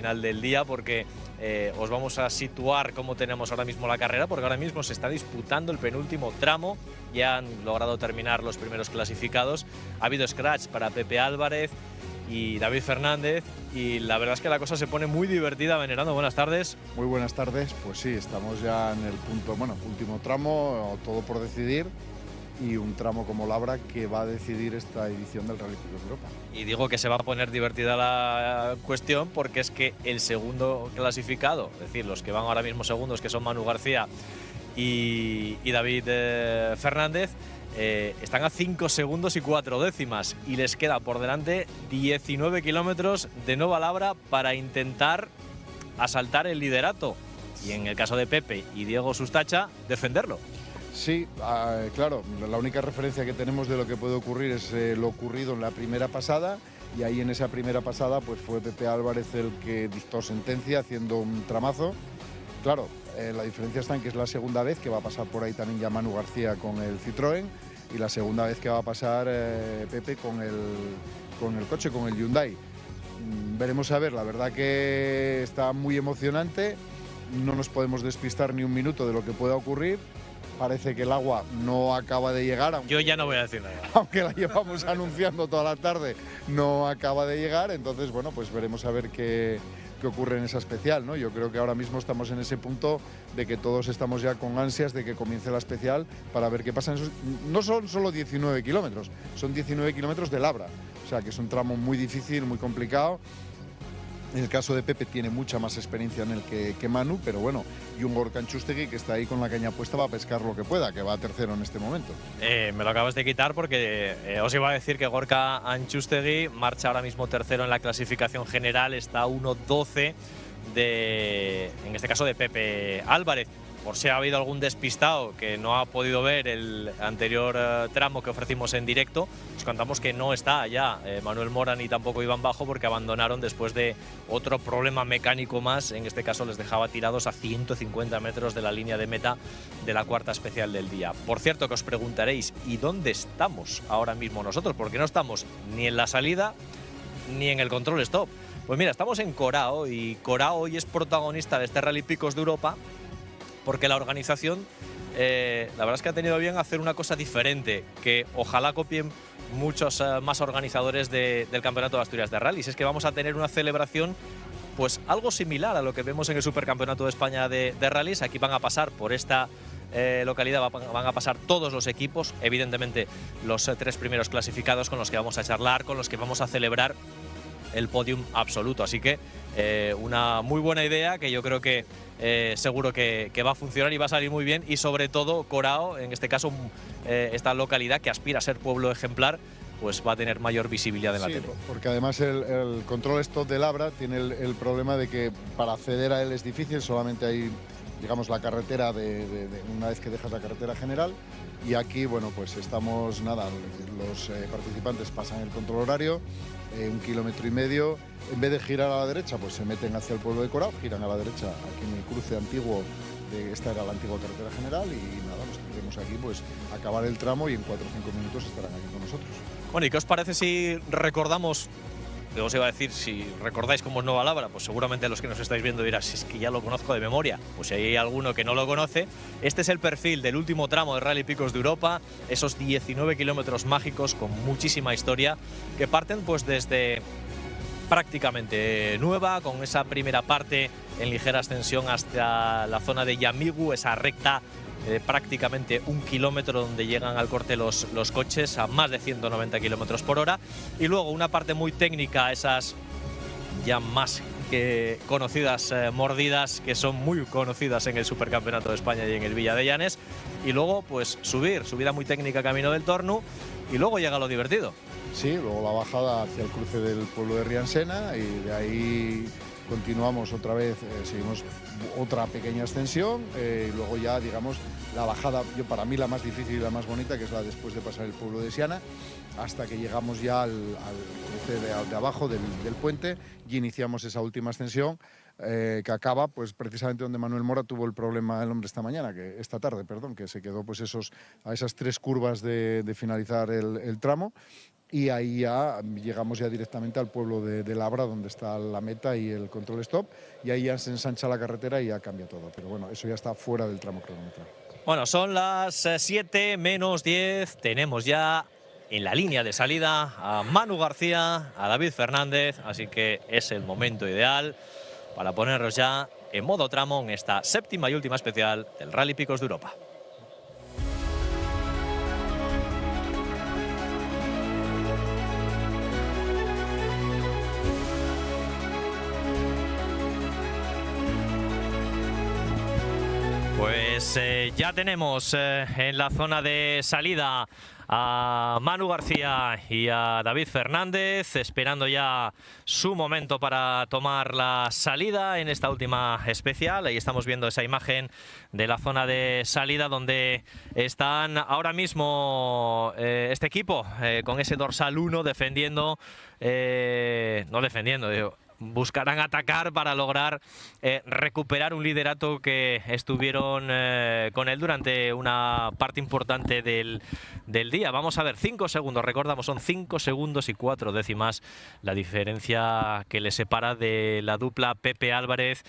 final del día, porque os vamos a situar cómo tenemos ahora mismo la carrera, porque ahora mismo se está disputando el penúltimo tramo. Ya han logrado terminar los primeros clasificados. Ha habido scratch para Pepe Álvarez y David Fernández, y la verdad es que la cosa se pone muy divertida. Venerando, buenas tardes. Muy buenas tardes. Pues sí, estamos ya en el punto, último tramo, todo por decidir, y un tramo como Labra que va a decidir esta edición del Rally Picos de Europa. Y digo que se va a poner divertida la cuestión porque es que el segundo clasificado, es decir, los que van ahora mismo segundos, que son Manu García y David Fernández, están a 5 segundos y 4 décimas, y les queda por delante 19 kilómetros de Nova Labra para intentar asaltar el liderato, y en el caso de Pepe y Diego Sustacha, defenderlo. Sí, claro, la única referencia que tenemos de lo que puede ocurrir es lo ocurrido en la primera pasada, y ahí en esa primera pasada pues fue Pepe Álvarez el que dictó sentencia haciendo un tramazo. Claro, la diferencia está en que es la segunda vez que va a pasar por ahí también ya Manu García con el Citroën, y la segunda vez que va a pasar Pepe con el coche, con el Hyundai. Veremos a ver, la verdad que está muy emocionante, no nos podemos despistar ni un minuto de lo que pueda ocurrir. Parece que el agua no acaba de llegar. Yo ya no voy a decir nada. Aunque la llevamos anunciando toda la tarde, no acaba de llegar. Entonces, bueno, pues veremos a ver qué ocurre en esa especial, ¿no? Yo creo que ahora mismo estamos en ese punto de que todos estamos ya con ansias de que comience la especial para ver qué pasa en esos. No son solo 19 kilómetros, son 19 kilómetros de Labra. O sea, que es un tramo muy difícil, muy complicado. En el caso de Pepe tiene mucha más experiencia en el que Manu, pero bueno, y un Gorka Antxustegi que está ahí con la caña puesta, va a pescar lo que pueda, que va a tercero en este momento. Me lo acabas de quitar porque os iba a decir que Gorka Antxustegi marcha ahora mismo tercero en la clasificación general, está a 1.12 en este caso de Pepe Álvarez. Por si ha habido algún despistado que no ha podido ver el anterior tramo que ofrecimos en directo, os contamos que no está ya Manuel Mora ni tampoco Iván Bajo, porque abandonaron después de otro problema mecánico más. En este caso les dejaba tirados a 150 metros de la línea de meta de la cuarta especial del día. Por cierto, que os preguntaréis, ¿y dónde estamos ahora mismo nosotros? Porque no estamos ni en la salida ni en el control stop. Pues mira, estamos en Corao, y Corao hoy es protagonista de este Rally Picos de Europa, porque la organización, la verdad es que ha tenido bien hacer una cosa diferente, que ojalá copien muchos más organizadores del Campeonato de Asturias de Rallys. Es que vamos a tener una celebración pues algo similar a lo que vemos en el Supercampeonato de España de Rallys. Aquí van a pasar por esta localidad, van a pasar todos los equipos, evidentemente los 3 primeros clasificados, con los que vamos a charlar, con los que vamos a celebrar el podium absoluto. Así que una muy buena idea, que yo creo que seguro que va a funcionar y va a salir muy bien. Y sobre todo Corao, en este caso esta localidad que aspira a ser pueblo ejemplar, pues va a tener mayor visibilidad en la tele. Porque además el control stop de Labra tiene el problema de que para acceder a él es difícil, solamente hay, digamos, la carretera de una vez que dejas la carretera general. Y aquí, bueno, pues estamos, nada, los participantes pasan el control horario, 1,5 kilómetros. En vez de girar a la derecha, pues se meten hacia el pueblo de Corao, giran a la derecha aquí en el cruce antiguo, esta era la antigua carretera general, y nada, nos tendremos aquí pues acabar el tramo, y en 4 o 5 minutos estarán aquí con nosotros. Bueno, ¿y qué os parece si recordamos? Yo os iba a decir, si recordáis cómo es Nova Labra, pues seguramente los que nos estáis viendo dirán, si es que ya lo conozco de memoria. Pues si hay alguno que no lo conoce, este es el perfil del último tramo de Rally Picos de Europa, esos 19 kilómetros mágicos con muchísima historia, que parten pues desde prácticamente Nueva, con esa primera parte en ligera ascensión hasta la zona de Yamigu, esa recta prácticamente 1 kilómetro donde llegan al corte los coches a más de 190 kilómetros por hora, y luego una parte muy técnica, esas ya más que conocidas mordidas, que son muy conocidas en el Supercampeonato de España y en el Villa de Llanes, y luego pues subida muy técnica camino del Torno, y luego llega lo divertido. Sí, luego la bajada hacia el cruce del pueblo de Riansena, y de ahí continuamos otra vez, seguimos otra pequeña extensión, y luego ya, digamos, la bajada, para mí la más difícil y la más bonita, que es la después de pasar el pueblo de Siana, hasta que llegamos ya al cruce de abajo del puente y iniciamos esa última ascensión, que acaba pues precisamente donde Manuel Mora tuvo el problema el hombre esta tarde, que se quedó pues a esas 3 curvas de finalizar el tramo, y ahí ya llegamos ya directamente al pueblo de Labra, donde está la meta y el control stop, y ahí ya se ensancha la carretera y ya cambia todo, pero bueno, eso ya está fuera del tramo cronometral. Bueno, son las 7 menos 10, tenemos ya en la línea de salida a Manu García, a David Fernández, así que es el momento ideal para ponernos ya en modo tramo en esta 7ª y última especial del Rally Picos de Europa. Pues ya tenemos en la zona de salida a Manu García y a David Fernández, esperando ya su momento para tomar la salida en esta última especial. Ahí estamos viendo esa imagen de la zona de salida donde están ahora mismo este equipo con ese dorsal 1 defendiendo, no defendiendo, digo, buscarán atacar para lograr recuperar un liderato que estuvieron con él durante una parte importante del día. Vamos a ver, 5 segundos, recordamos, son 5 segundos y 4 décimas la diferencia que le separa de la dupla Pepe Álvarez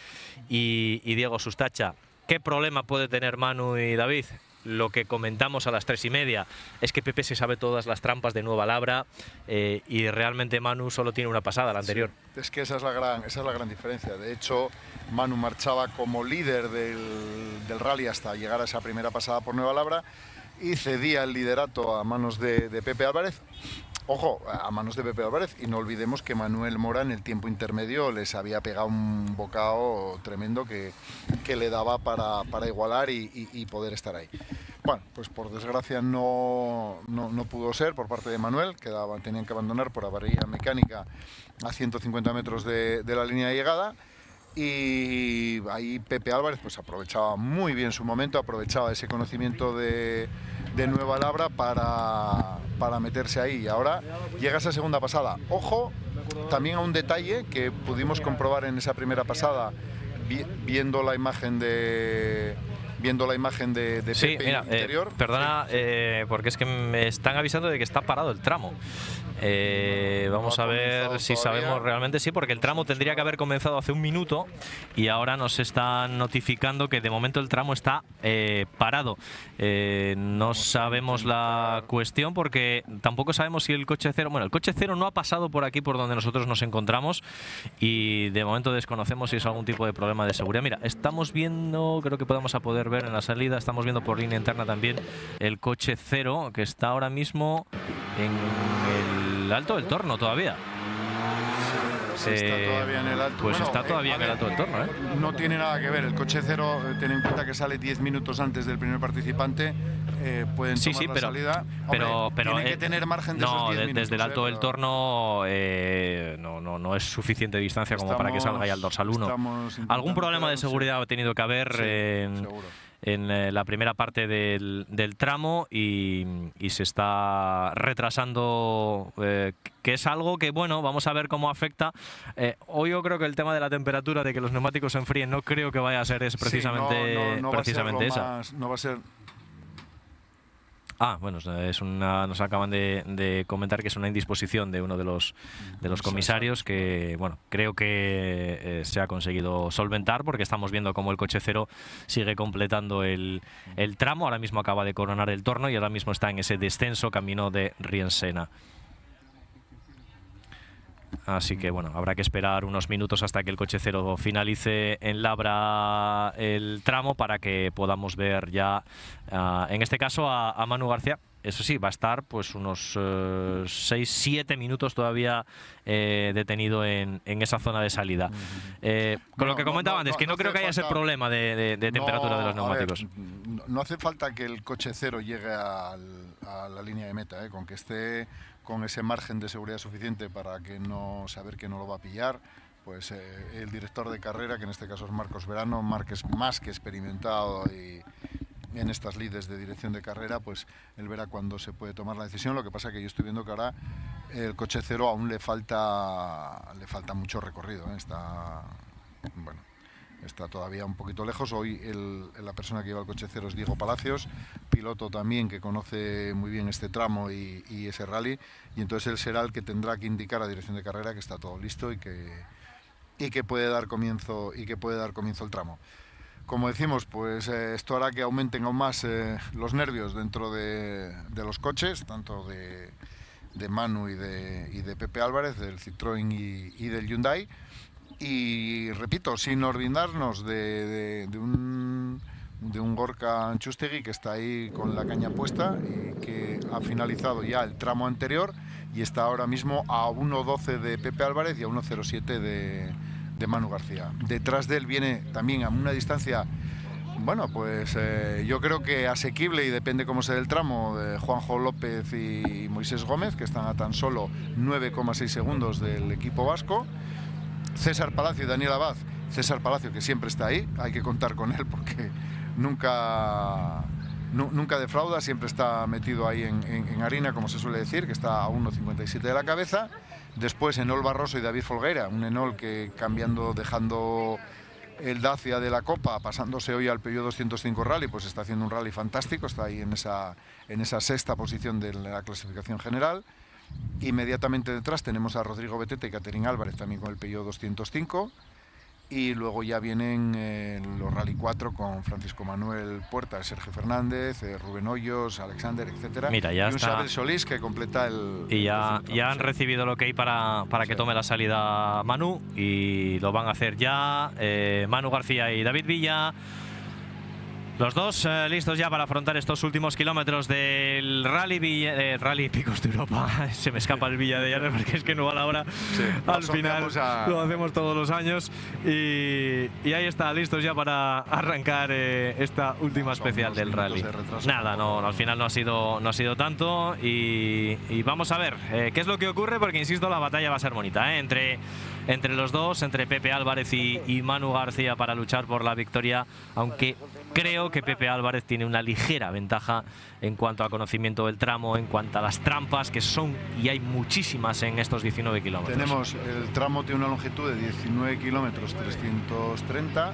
y Diego Sustacha. ¿Qué problema puede tener Manu y David? Lo que comentamos a las 3:30 es que Pepe se sabe todas las trampas de Nueva Labra y realmente Manu solo tiene una pasada, la anterior. Sí, es que esa es la gran diferencia. De hecho, Manu marchaba como líder del rally hasta llegar a esa primera pasada por Nueva Labra y cedía el liderato a manos de Pepe Álvarez. Ojo, a manos de Pepe Álvarez, y no olvidemos que Manuel Mora en el tiempo intermedio les había pegado un bocado tremendo que le daba para igualar y poder estar ahí. Bueno, pues por desgracia no pudo ser por parte de Manuel, tenían que abandonar por avería mecánica a 150 metros de la línea de llegada. Y ahí Pepe Álvarez pues aprovechaba muy bien su momento, aprovechaba ese conocimiento de Nueva Labra para meterse ahí, y ahora llega esa segunda pasada. Ojo también a un detalle que pudimos comprobar en esa primera pasada viendo la imagen de Pepe, sí, mira, interior. Perdona, porque es que me están avisando de que está parado el tramo. Vamos a ver si sabemos realmente. Sí, porque el tramo tendría que haber comenzado hace un minuto y ahora nos están notificando que de momento el tramo está parado. No sabemos la cuestión porque tampoco sabemos si el coche cero... Bueno, el coche cero no ha pasado por aquí por donde nosotros nos encontramos y de momento desconocemos si es algún tipo de problema de seguridad. Mira, estamos viendo, creo que podemos poder ver en la salida, estamos viendo por línea interna también el coche cero que está ahora mismo en el Alto del Torno todavía. Está todavía en el alto. Pues bueno, está todavía en el Alto del Torno. No tiene nada que ver. El coche cero, ten en cuenta que sale 10 minutos antes del primer participante. Pueden tomar la salida. Pero tiene que tener margen de esos 10 minutos. Desde el Alto del Torno no es suficiente distancia como para que salga ya al dorsal 1. Algún problema de seguridad ha tenido que haber en la primera parte del tramo y se está retrasando, que es algo que, bueno, vamos a ver cómo afecta. Hoy yo creo que el tema de la temperatura, de que los neumáticos se enfríen, no creo que vaya a ser precisamente esa. No va a ser... Bueno, nos acaban de comentar que es una indisposición de uno de los comisarios que, bueno, creo que se ha conseguido solventar porque estamos viendo cómo el coche cero sigue completando el tramo. Ahora mismo acaba de coronar el Torno y ahora mismo está en ese descenso camino de Riensena. Así que bueno, habrá que esperar unos minutos hasta que el coche cero finalice en Labra el tramo para que podamos ver ya, en este caso, a Manu García. Eso sí, va a estar pues unos 6-7 minutos todavía detenido en esa zona de salida. Con lo que comentaba antes, que no creo que haya ese problema de temperatura de los neumáticos. No hace falta que el coche cero llegue a la línea de meta, con que esté con ese margen de seguridad suficiente para saber que no lo va a pillar. Pues el director de carrera, que en este caso es Marcos Verano, Marc es más que experimentado en estas lides de dirección de carrera, pues él verá cuándo se puede tomar la decisión. Lo que pasa que yo estoy viendo que ahora el coche cero aún le falta mucho recorrido, ¿eh? Está todavía un poquito lejos. Hoy la persona que lleva el coche cero es Diego Palacios, piloto también que conoce muy bien este tramo y ese rally, y entonces él será el que tendrá que indicar a dirección de carrera que está todo listo y que puede dar comienzo el tramo. Como decimos, pues esto hará que aumenten aún más los nervios dentro de los coches, tanto de Manu y de Pepe Álvarez, del Citroën y del Hyundai. Y repito, sin olvidarnos de un Gorka Antxustegi que está ahí con la caña puesta y que ha finalizado ya el tramo anterior y está ahora mismo a 1.12 de Pepe Álvarez y a 1.07 de Manu García. Detrás de él viene también a una distancia, bueno, pues yo creo que asequible, y depende cómo sea el tramo, de Juanjo López y Moisés Gómez, que están a tan solo 9,6 segundos del equipo vasco. César Palacio y Daniel Abad. César Palacio, que siempre está ahí, hay que contar con él porque nunca defrauda, siempre está metido ahí en harina, como se suele decir, que está a 1.57 de la cabeza. Después Enol Barroso y David Folgueira, un Enol que dejando el Dacia de la Copa, pasándose hoy al Peugeot 205 Rally, pues está haciendo un rally fantástico, está ahí en esa sexta posición de la clasificación general. Inmediatamente detrás tenemos a Rodrigo Betete y Caterín Álvarez también con el Peugeot 205, y luego ya vienen los Rally 4 con Francisco Manuel Puerta, Sergio Fernández, Rubén Hoyos, Alexander, etcétera. Mira, ya y un está Sabel Solís que completa el... Y ya han recibido el ok para que tome la salida Manu, y lo van a hacer ya Manu García y David Villa. Los dos listos ya para afrontar estos últimos kilómetros del Rally Picos de Europa. Se me escapa el Villa de Llanes porque es que no va la hora. Sí, al final lo hacemos todos los años. Y ahí está, listos ya para arrancar esta última especial del Rally. Nada, no, al final no ha sido tanto. Y vamos a ver qué es lo que ocurre, porque insisto, la batalla va a ser bonita, entre los dos, entre Pepe Álvarez y Manu García, para luchar por la victoria, aunque creo que Pepe Álvarez tiene una ligera ventaja en cuanto a conocimiento del tramo, en cuanto a las trampas, que son, y hay muchísimas en estos 19 kilómetros. Tenemos, el tramo tiene una longitud de 19 kilómetros 330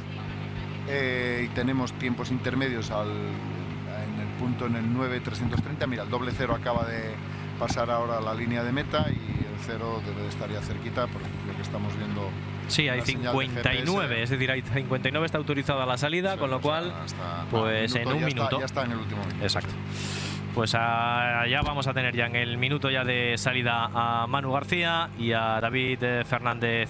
y tenemos tiempos intermedios en el punto, en el 9.330. Mira, el doble cero acaba de pasar ahora la línea de meta y el cero debe de estar ya cerquita, por lo que estamos viendo. Sí, hay 59, es decir, hay 59, está autorizada la salida, sí, con lo cual, pues en un minuto. Ya está en el último minuto. Exacto. Pues ya vamos a tener ya en el minuto ya de salida a Manu García y a David Fernández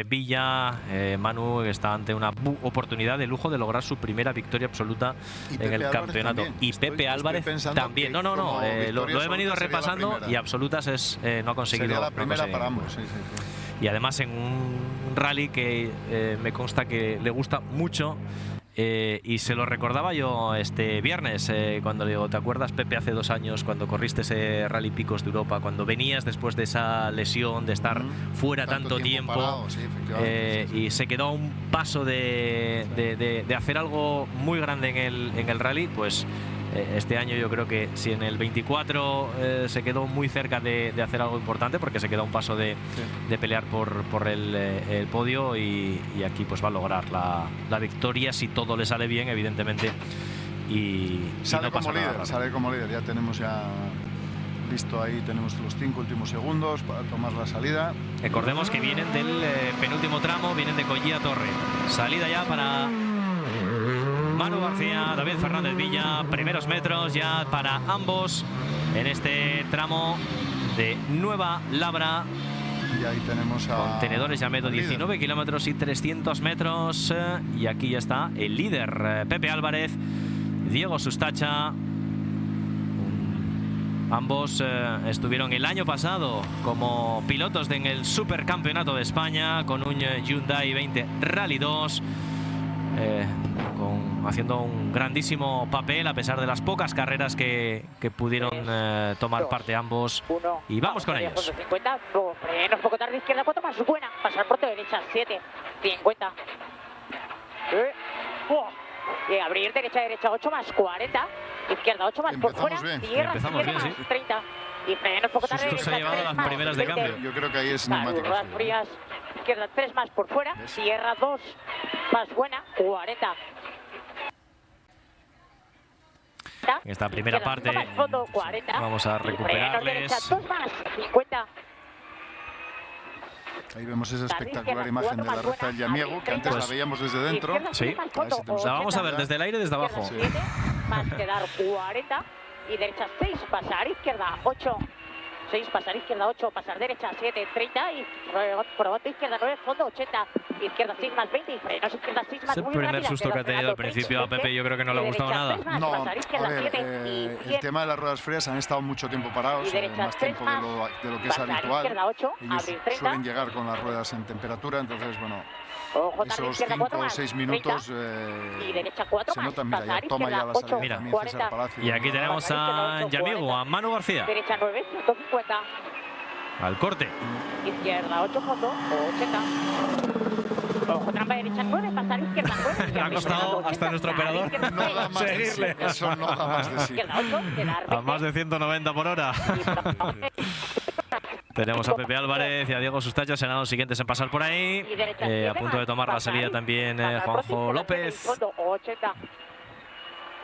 Villa. Manu está ante una oportunidad de lujo de lograr su primera victoria absoluta en el campeonato. Y Pepe Álvarez también. No, lo he venido repasando, y absolutas no ha conseguido. Sería la primera para ambos. Sí. Y además en un rally que me consta que le gusta mucho. Y se lo recordaba yo este viernes, cuando le digo, ¿te acuerdas, Pepe, hace 2 años cuando corriste ese Rally Picos de Europa, cuando venías después de esa lesión, de estar fuera tanto tiempo parado, sí, y se quedó a un paso de hacer algo muy grande en el rally? Pues este año yo creo que si en el 24 se quedó muy cerca de hacer algo importante, porque se quedó a un paso de pelear por el podio, y aquí pues va a lograr la victoria si todo le sale bien, evidentemente, y sale como líder. Ya tenemos listo, ahí tenemos los 5 últimos segundos para tomar la salida. Recordemos que vienen del penúltimo tramo, vienen de Collía Torre. Salida ya para Manu García, David Fernández Villa, primeros metros ya para ambos en este tramo de Nueva Labra. Y ahí tenemos a Contenedores Llamedo, 19 kilómetros y 300 metros. Y aquí ya está el líder, Pepe Álvarez, Diego Sustacha. Ambos estuvieron el año pasado como pilotos en el Supercampeonato de España con un Hyundai 20 Rally 2. Haciendo un grandísimo papel a pesar de las pocas carreras que pudieron tomar parte ambos. Y vamos con ellos. 50, frenos poco tarde, izquierda 4 más buena, pasar por derecha 7, 50. Y abrir derecha, 8 más 40. Izquierda 8 más por fuera. Empezamos bien. Cierra, Empezamos bien, más sí. 30. Y freno un poco tarde. Susto se ha derecha, llevado 3 las más primeras de 20. cambio. Yo creo que ahí es Claro, neumático. ruedas frías. Izquierda 3 más por fuera. Cierra 2 más buena. 40. En esta primera parte Más fondo, 40. vamos a Y freno recuperarles. derecha 2 más 50. Ahí vemos esa espectacular izquierda, imagen de la cuatro más recta del buena, Yamiego, que antes la Pues- veíamos desde dentro. Izquierda, Sí. más A ver fondo, si tenemos La vamos a ver 80. desde el aire y desde abajo. Izquierda 7, más quedar 40. Y derecha 6, pasar izquierda 8. 6, pasar izquierda 8, pasar derecha 7, 30. Y probando izquierda 9, fondo 80. Izquierda 6 más 20 y frenos izquierda 6 más Ese muy primer rápida, susto que ha tenido al principio a Pepe, yo creo que no le ha gustado nada. No, pasar a izquierda ver, 7 y el 100. tema de las ruedas frías han estado mucho tiempo parados, Y derecha más 3 tiempo de más, lo que es pasar habitual. izquierda 8, Ellos abrir 30. suelen llegar con las ruedas en temperatura, entonces, bueno, Ojo, tarde, esos izquierda 5 4 o más 6 30. minutos Y derecha 4 se más, notan. Mira, pasar ya toma ya izquierda la 8, salida Mira. también 40. César Palacio. Y aquí tenemos a Yamigo, a Manu García, Derecha 9, 150. al corte. Izquierda 8, fondo 80. Ojo, trampa derecha 9, pasar izquierda 9. Le ha costado hasta nuestro operador No da más de sí, seguirle. eso no da más de sí. Izquierda 8, quedar 20. A más de 190 por hora. Tenemos a Pepe Álvarez y a Diego Sustacho, serán los siguientes en pasar por ahí. Y derecha A 7 punto de tomar la pasar, salida también pasar pronto, Juanjo izquierda 7, López fondo 80.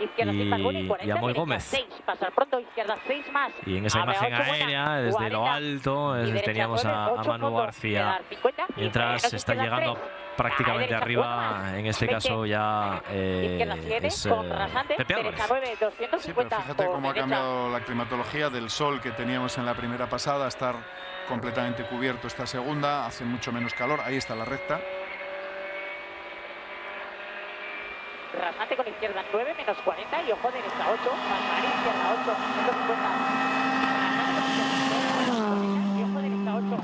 Izquierda 6 más buena y 40. y Amoy derecha Gómez. 6, pasar pronto, izquierda 6 más. Y en esa Abre imagen 8 buena, aérea, desde lo 40. alto, Y derecha teníamos 9, a 8 Manu fondo, García. quedar 50. Y Mientras frenos, está izquierda llegando 3. prácticamente A derecha, cuatro arriba, más, en este 20. caso ya Izquierda 7, es con rasante, Pepe derecha Álvarez. 9, Sí, pero 250. fíjate por cómo ha derecha. cambiado la climatología del sol que teníamos en la primera pasada a estar completamente cubierto esta segunda, hace mucho menos calor. Ahí está la recta. Rasante con izquierda 9, menos 40 y ojo derecha 8, pasar izquierda 8, 150. Y ojo derecha 8,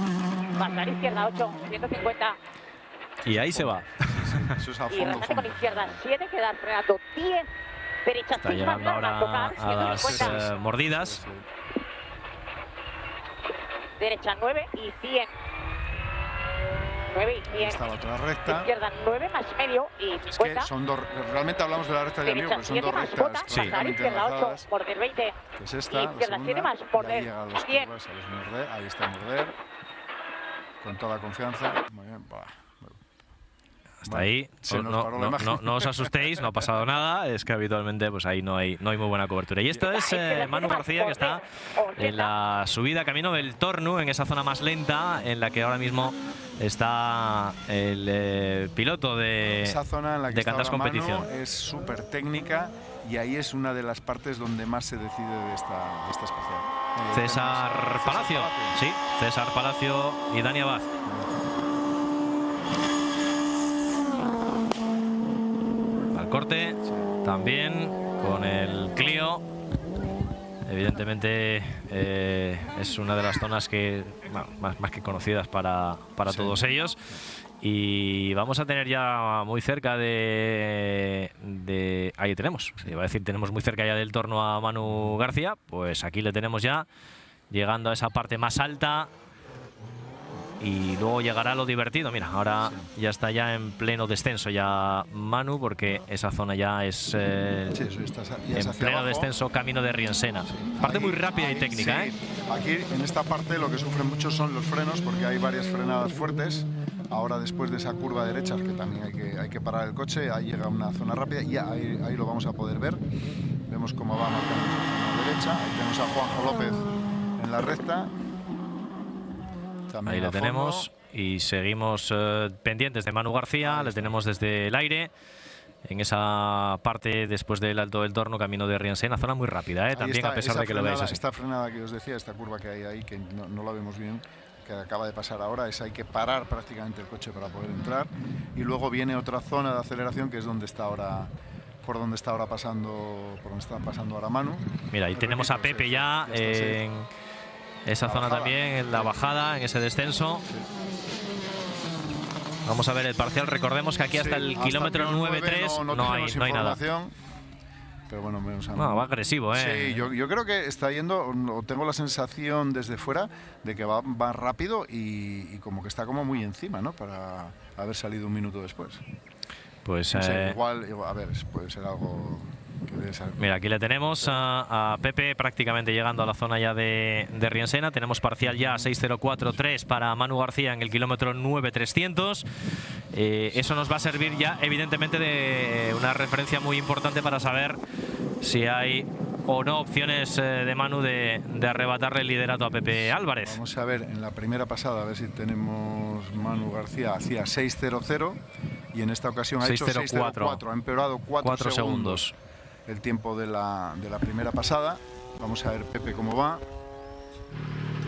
pasar izquierda 8, 150. Y ahí se va. Eso es a Y fondo, rasante con fondo. izquierda 7, quedar frenando 10. Derecha Está 6 más llegando larga, ahora tocar, a las 150. mordidas. Sí. Derecha 9 y 100. 9 y Ahí 100. está la otra recta. Izquierda 9 más medio y Es que 50. son dos, realmente hablamos de la recta de amigo, Derecha porque son 7 dos más rectas bota, Sí. pasar prácticamente izquierda 8, enlazadas, border 20. que es esta, la izquierda segunda, 7 más y ahí border llega a las 100. curvas, a los morder, ahí está morder, con toda la confianza. Muy bien, buah. Hasta Bueno, ahí, se nos no, paró la no, imagen. no os asustéis, no ha pasado nada, es que habitualmente pues ahí no hay muy buena cobertura. Y esto es Manu García, que está en la subida camino del Tornu, en esa zona más lenta, en la que ahora mismo está el piloto de Esa zona en la que de está Cantas ahora Manu Competición. es súper técnica y ahí es una de las partes donde más se decide de esta especial. César tenemos a Palacio, sí, César Palacio y Dani Abad. Al corte, también con el Clio. Evidentemente es una de las zonas que más que conocidas para Sí. todos ellos. Y vamos a tener ya muy cerca de ahí tenemos, iba a decir, tenemos muy cerca ya del Torno a Manu García. Pues aquí le tenemos ya, llegando a esa parte más alta. Y luego llegará lo divertido. Mira, ahora ya está ya en pleno descenso ya Manu, porque esa zona ya es Sí, eso está, ya es en hacia pleno abajo. descenso camino de Riensena. Parte Ahí- muy rápida y ahí, técnica, sí. ¿eh? Aquí, en esta parte, lo que sufren mucho son los frenos, porque hay varias frenadas fuertes. Ahora, después de esa curva derecha, que también hay que parar el coche, ahí llega una zona rápida y ahí lo vamos a poder ver. Vemos cómo va marcando esa zona derecha. Ahí tenemos a Juanjo López en la recta. También Ahí a lo fondo. tenemos y seguimos pendientes de Manu García. Les tenemos desde el aire en esa parte después del Alto del Torno, camino de Riensena. Zona muy rápida, Ahí también, está, a pesar esa de que lo veáis frenada, así. esta frenada que os decía, esta curva que hay ahí, que no la vemos bien, que acaba de pasar ahora, es hay que parar prácticamente el coche para poder entrar. Y luego viene otra zona de aceleración que es donde está ahora, por donde está pasando ahora Manu. Mira, ahí Pero tenemos a repito, Pepe sí, ya está, sí. en esa La zona bajada. también, en la bajada, en ese descenso. Vamos a ver el parcial. Recordemos que aquí hasta Sí, el kilómetro el 9.3 no no hay nada. información. Pero bueno, menos No, va agresivo, ¿eh? Sí, yo creo que está yendo, o tengo la sensación desde fuera de que va rápido y como que está como muy encima, ¿no? Para haber salido un minuto después. Pues no sé, igual, a ver, puede ser algo que debe ser. Mira, aquí le tenemos a Pepe prácticamente llegando a la zona ya de Riensena. Tenemos parcial ya 6.04.3 para Manu García en el kilómetro 9.300. Eso nos va a servir ya evidentemente de una referencia muy importante para saber si hay o no opciones de Manu de arrebatarle el liderato a Pepe Álvarez. Vamos a ver en la primera pasada, a ver si tenemos Manu García, hacía 6.00 y en esta ocasión ha hecho 6.04. Ha empeorado 4 segundos el tiempo de la primera pasada. Vamos a ver Pepe cómo va.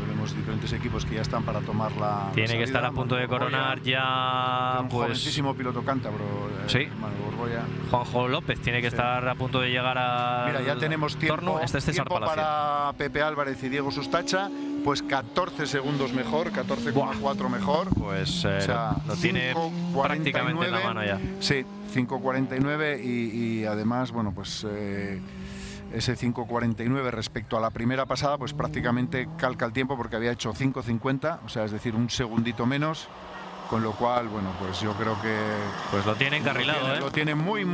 Tenemos diferentes equipos que ya están para tomar la Tiene salida. que estar a punto de coronar ya un jovencísimo piloto cántabro. Sí. Manu Borbolla. Juanjo López tiene que estar a punto de llegar a. Mira, ya tenemos tiempo, tiempo para Pepe Álvarez y Diego Sustacha, pues 14 segundos mejor, 14,4 mejor. Pues o sea, lo tiene prácticamente en la mano ya. Sí, 5.49 y además, bueno, pues ese 5.49 respecto a la primera pasada, pues prácticamente calca el tiempo porque había hecho 5.50, o sea, es decir, un segundito menos. Con lo cual, bueno, pues yo creo que... Pues lo tiene encarrilado, Lo tiene muy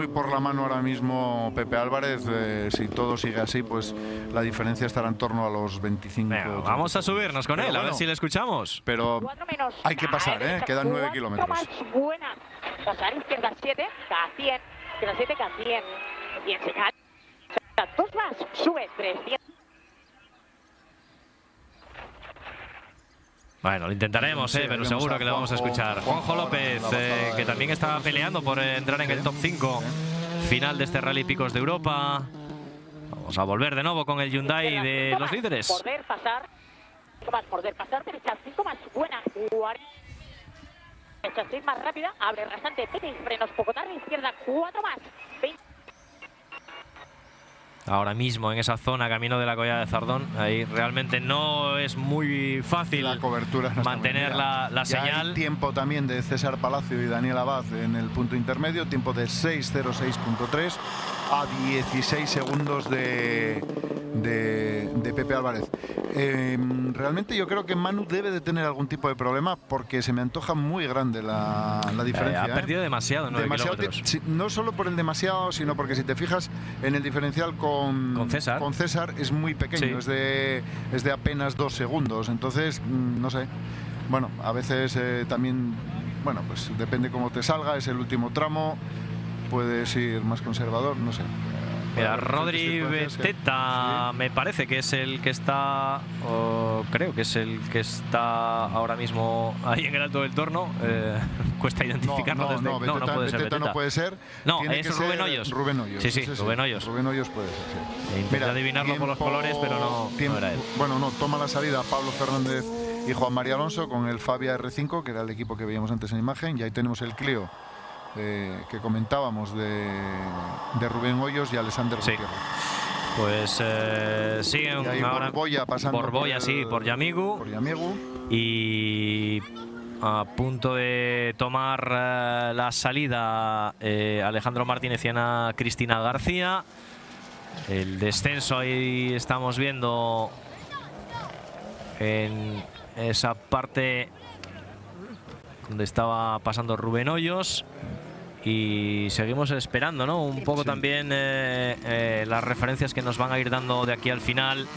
por la mano ahora mismo Pepe Álvarez. Si todo sigue así, pues la diferencia estará en torno a los 25. Venga, vamos a subirnos con él, bueno, a ver si le escuchamos. Pero hay que pasar, quedan 9 kilómetros. Buena. Pasar izquierda 7, K100. Izquierda 7, K100. Y enseñar. 2 más, sube 300. Bueno, lo intentaremos, pero seguro que le vamos a escuchar. Juanjo López, que también está peleando por entrar en el top 5 final de este Rally Picos de Europa. Vamos a volver de nuevo con el Hyundai de los líderes. Poder pasar, derecha 5 más, buena, derecha 6 más rápida, abre rasante, Pepe, frenos poco tarde, izquierda 4 más, 20. Ahora mismo en esa zona, camino de la Collada de Zardón, ahí realmente no es muy fácil la cobertura mantener la señal. Hay tiempo también de César Palacio y Daniel Abad en el punto intermedio, tiempo de 6.06.3 a 16 segundos de Pepe Álvarez. Realmente yo creo que Manu debe de tener algún tipo de problema porque se me antoja muy grande la diferencia. Ha perdido demasiado, 9 kilómetros. No solo por el demasiado, sino porque si te fijas en el diferencial con César es muy pequeño, sí. es de apenas 2 segundos. Entonces, no sé. Bueno, a veces también, bueno, pues depende cómo te salga, es el último tramo, puedes ir más conservador, no sé. Mira, Rodri Beteta me parece que es el que está, creo que es el que está ahora mismo ahí en el Alto del Torno. Cuesta identificarlo desde... No puede ser Beteta. No puede ser. No, es Rubén Hoyos. Rubén Hoyos. Sí, Rubén Hoyos. Rubén Hoyos puede ser, sí. Intenté adivinarlo por los colores, pero no era él. Bueno, no, toma la salida Pablo Fernández y Juan María Alonso con el Fabia R5, que era el equipo que veíamos antes en imagen, y ahí tenemos el Clio que comentábamos de Rubén Hoyos y Alexander Gutiérrez. Pues siguen ahora Borbolla pasando por Yamigu. Y a punto de tomar la salida Alejandro Martínez y Ana Cristina García. El descenso ahí estamos viendo en esa parte donde estaba pasando Rubén Hoyos. Y seguimos esperando, ¿no? Un poco también las referencias que nos van a ir dando de aquí al final.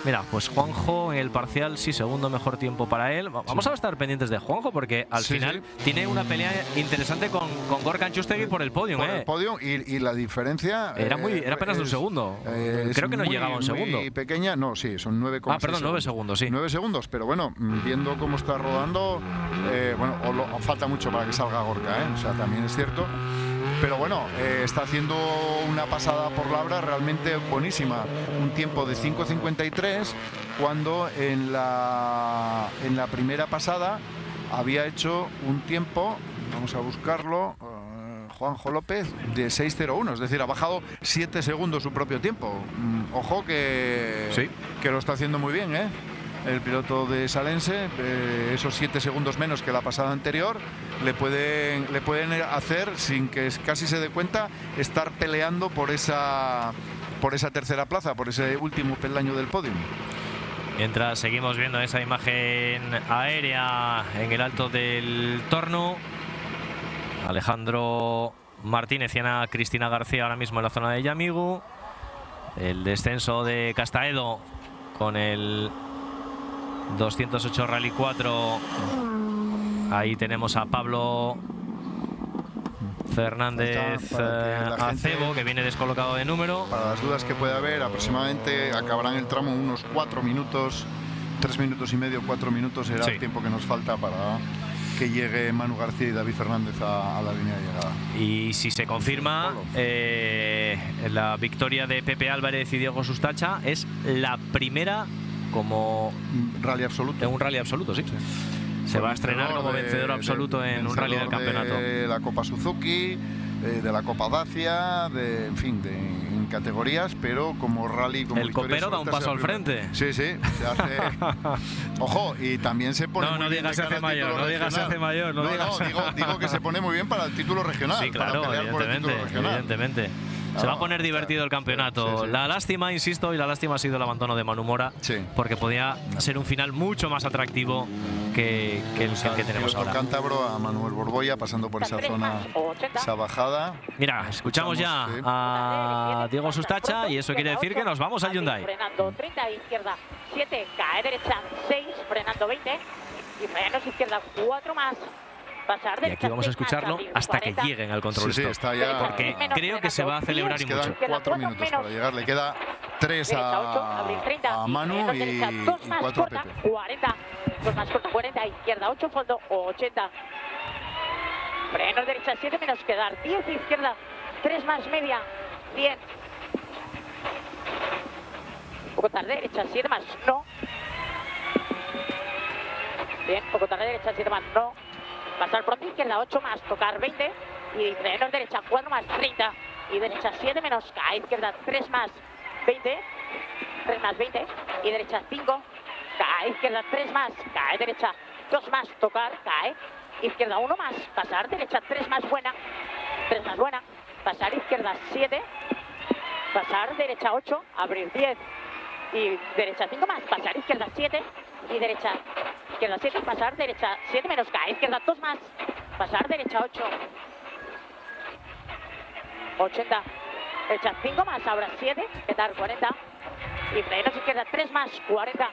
Mira, pues Juanjo en el parcial, sí, segundo mejor tiempo para él. Vamos a estar pendientes de Juanjo porque al final tiene una pelea interesante con Gorka Antxustegui por el podio. Por el podio y la diferencia... Era apenas de un segundo. Creo que no llegaba a un segundo. Muy pequeña, no, sí, son 9,6 perdón, 9 segundos, sí. 9 segundos, pero bueno, viendo cómo está rodando, falta mucho para que salga Gorka, o sea, también es cierto. Pero bueno, está haciendo una pasada por labra realmente buenísima. Un tiempo de 5.53 cuando en la primera pasada había hecho un tiempo, vamos a buscarlo, Juanjo López, de 6.01. Es decir, ha bajado 7 segundos su propio tiempo. Ojo que lo está haciendo muy bien, el piloto de Salense. Esos 7 segundos menos que la pasada anterior le pueden hacer, sin que casi se dé cuenta, estar peleando por esa tercera plaza, por ese último peldaño del podio. Mientras seguimos viendo esa imagen aérea en el Alto del Torno, Alejandro Martínez y Ana Cristina García ahora mismo en la zona de Yamigu. El descenso de Castaedo con el 208 Rally 4. Ahí tenemos a Pablo Fernández Acebo, que viene descolocado de número. Para las dudas que puede haber, aproximadamente acabarán el tramo en unos 4 minutos, 3 minutos y medio, 4 minutos será el tiempo que nos falta para que llegue Manu García y David Fernández a la línea de llegada. Y si se confirma, la victoria de Pepe Álvarez y Diego Sustacha es la primera como rally absoluto. En un rally absoluto, sí. Se va a estrenar como vencedor absoluto en un rally del campeonato. De la Copa Suzuki, de la Copa Dacia, en fin, en categorías, pero como rally, como el copero da un paso al frente. Sí, se hace. Ojo, y también se pone. No digas hace mayor, no digas hace mayor. Digo que se pone muy bien para el título regional. Sí, claro, evidentemente. Se va a poner divertido el campeonato. La lástima, insisto, y la lástima ha sido el abandono de Manu Mora, porque podía ser un final mucho más atractivo que el que tenemos ahora. Cántabro a Manuel Borboya pasando por esa zona, esa bajada. Mira, escuchamos ya a Diego Sustacha y eso quiere decir que nos vamos a Hyundai. Frenando 30, izquierda 7, cae derecha 6, frenando 20 y frenos izquierda 4 más. Y aquí vamos a escucharlo hasta que lleguen al control stop, está ya, porque creo que se va a celebrar y mucho. Quedan 4 minutos para llegar, le queda 3 a Manu y 4 a Pepe. 40, 2 más corta, 40, izquierda 8, fondo 80. Frenos derecha 7 menos quedar 10, izquierda 3 más media 100. Poco tarde, derecha 7 más no. Bien, poco tarde, derecha 7 más no. Pasar pronto, izquierda 8 más, tocar 20 y frenos derecha 4 más 30 y derecha 7 menos, cae izquierda 3 más 20, 3 más 20 y derecha 5, cae izquierda 3 más, cae derecha 2 más, tocar, cae izquierda 1 más, pasar derecha 3 más buena, 3 más buena, pasar izquierda 7, pasar derecha 8, abrir 10 y derecha 5 más, pasar izquierda 7 y derecha izquierda 7, pasar derecha 7 menos, cae izquierda 2 más, pasar derecha 8, 80, derecha 5 más, ahora 7, quedar 40 y frenos izquierda 3 más, 40,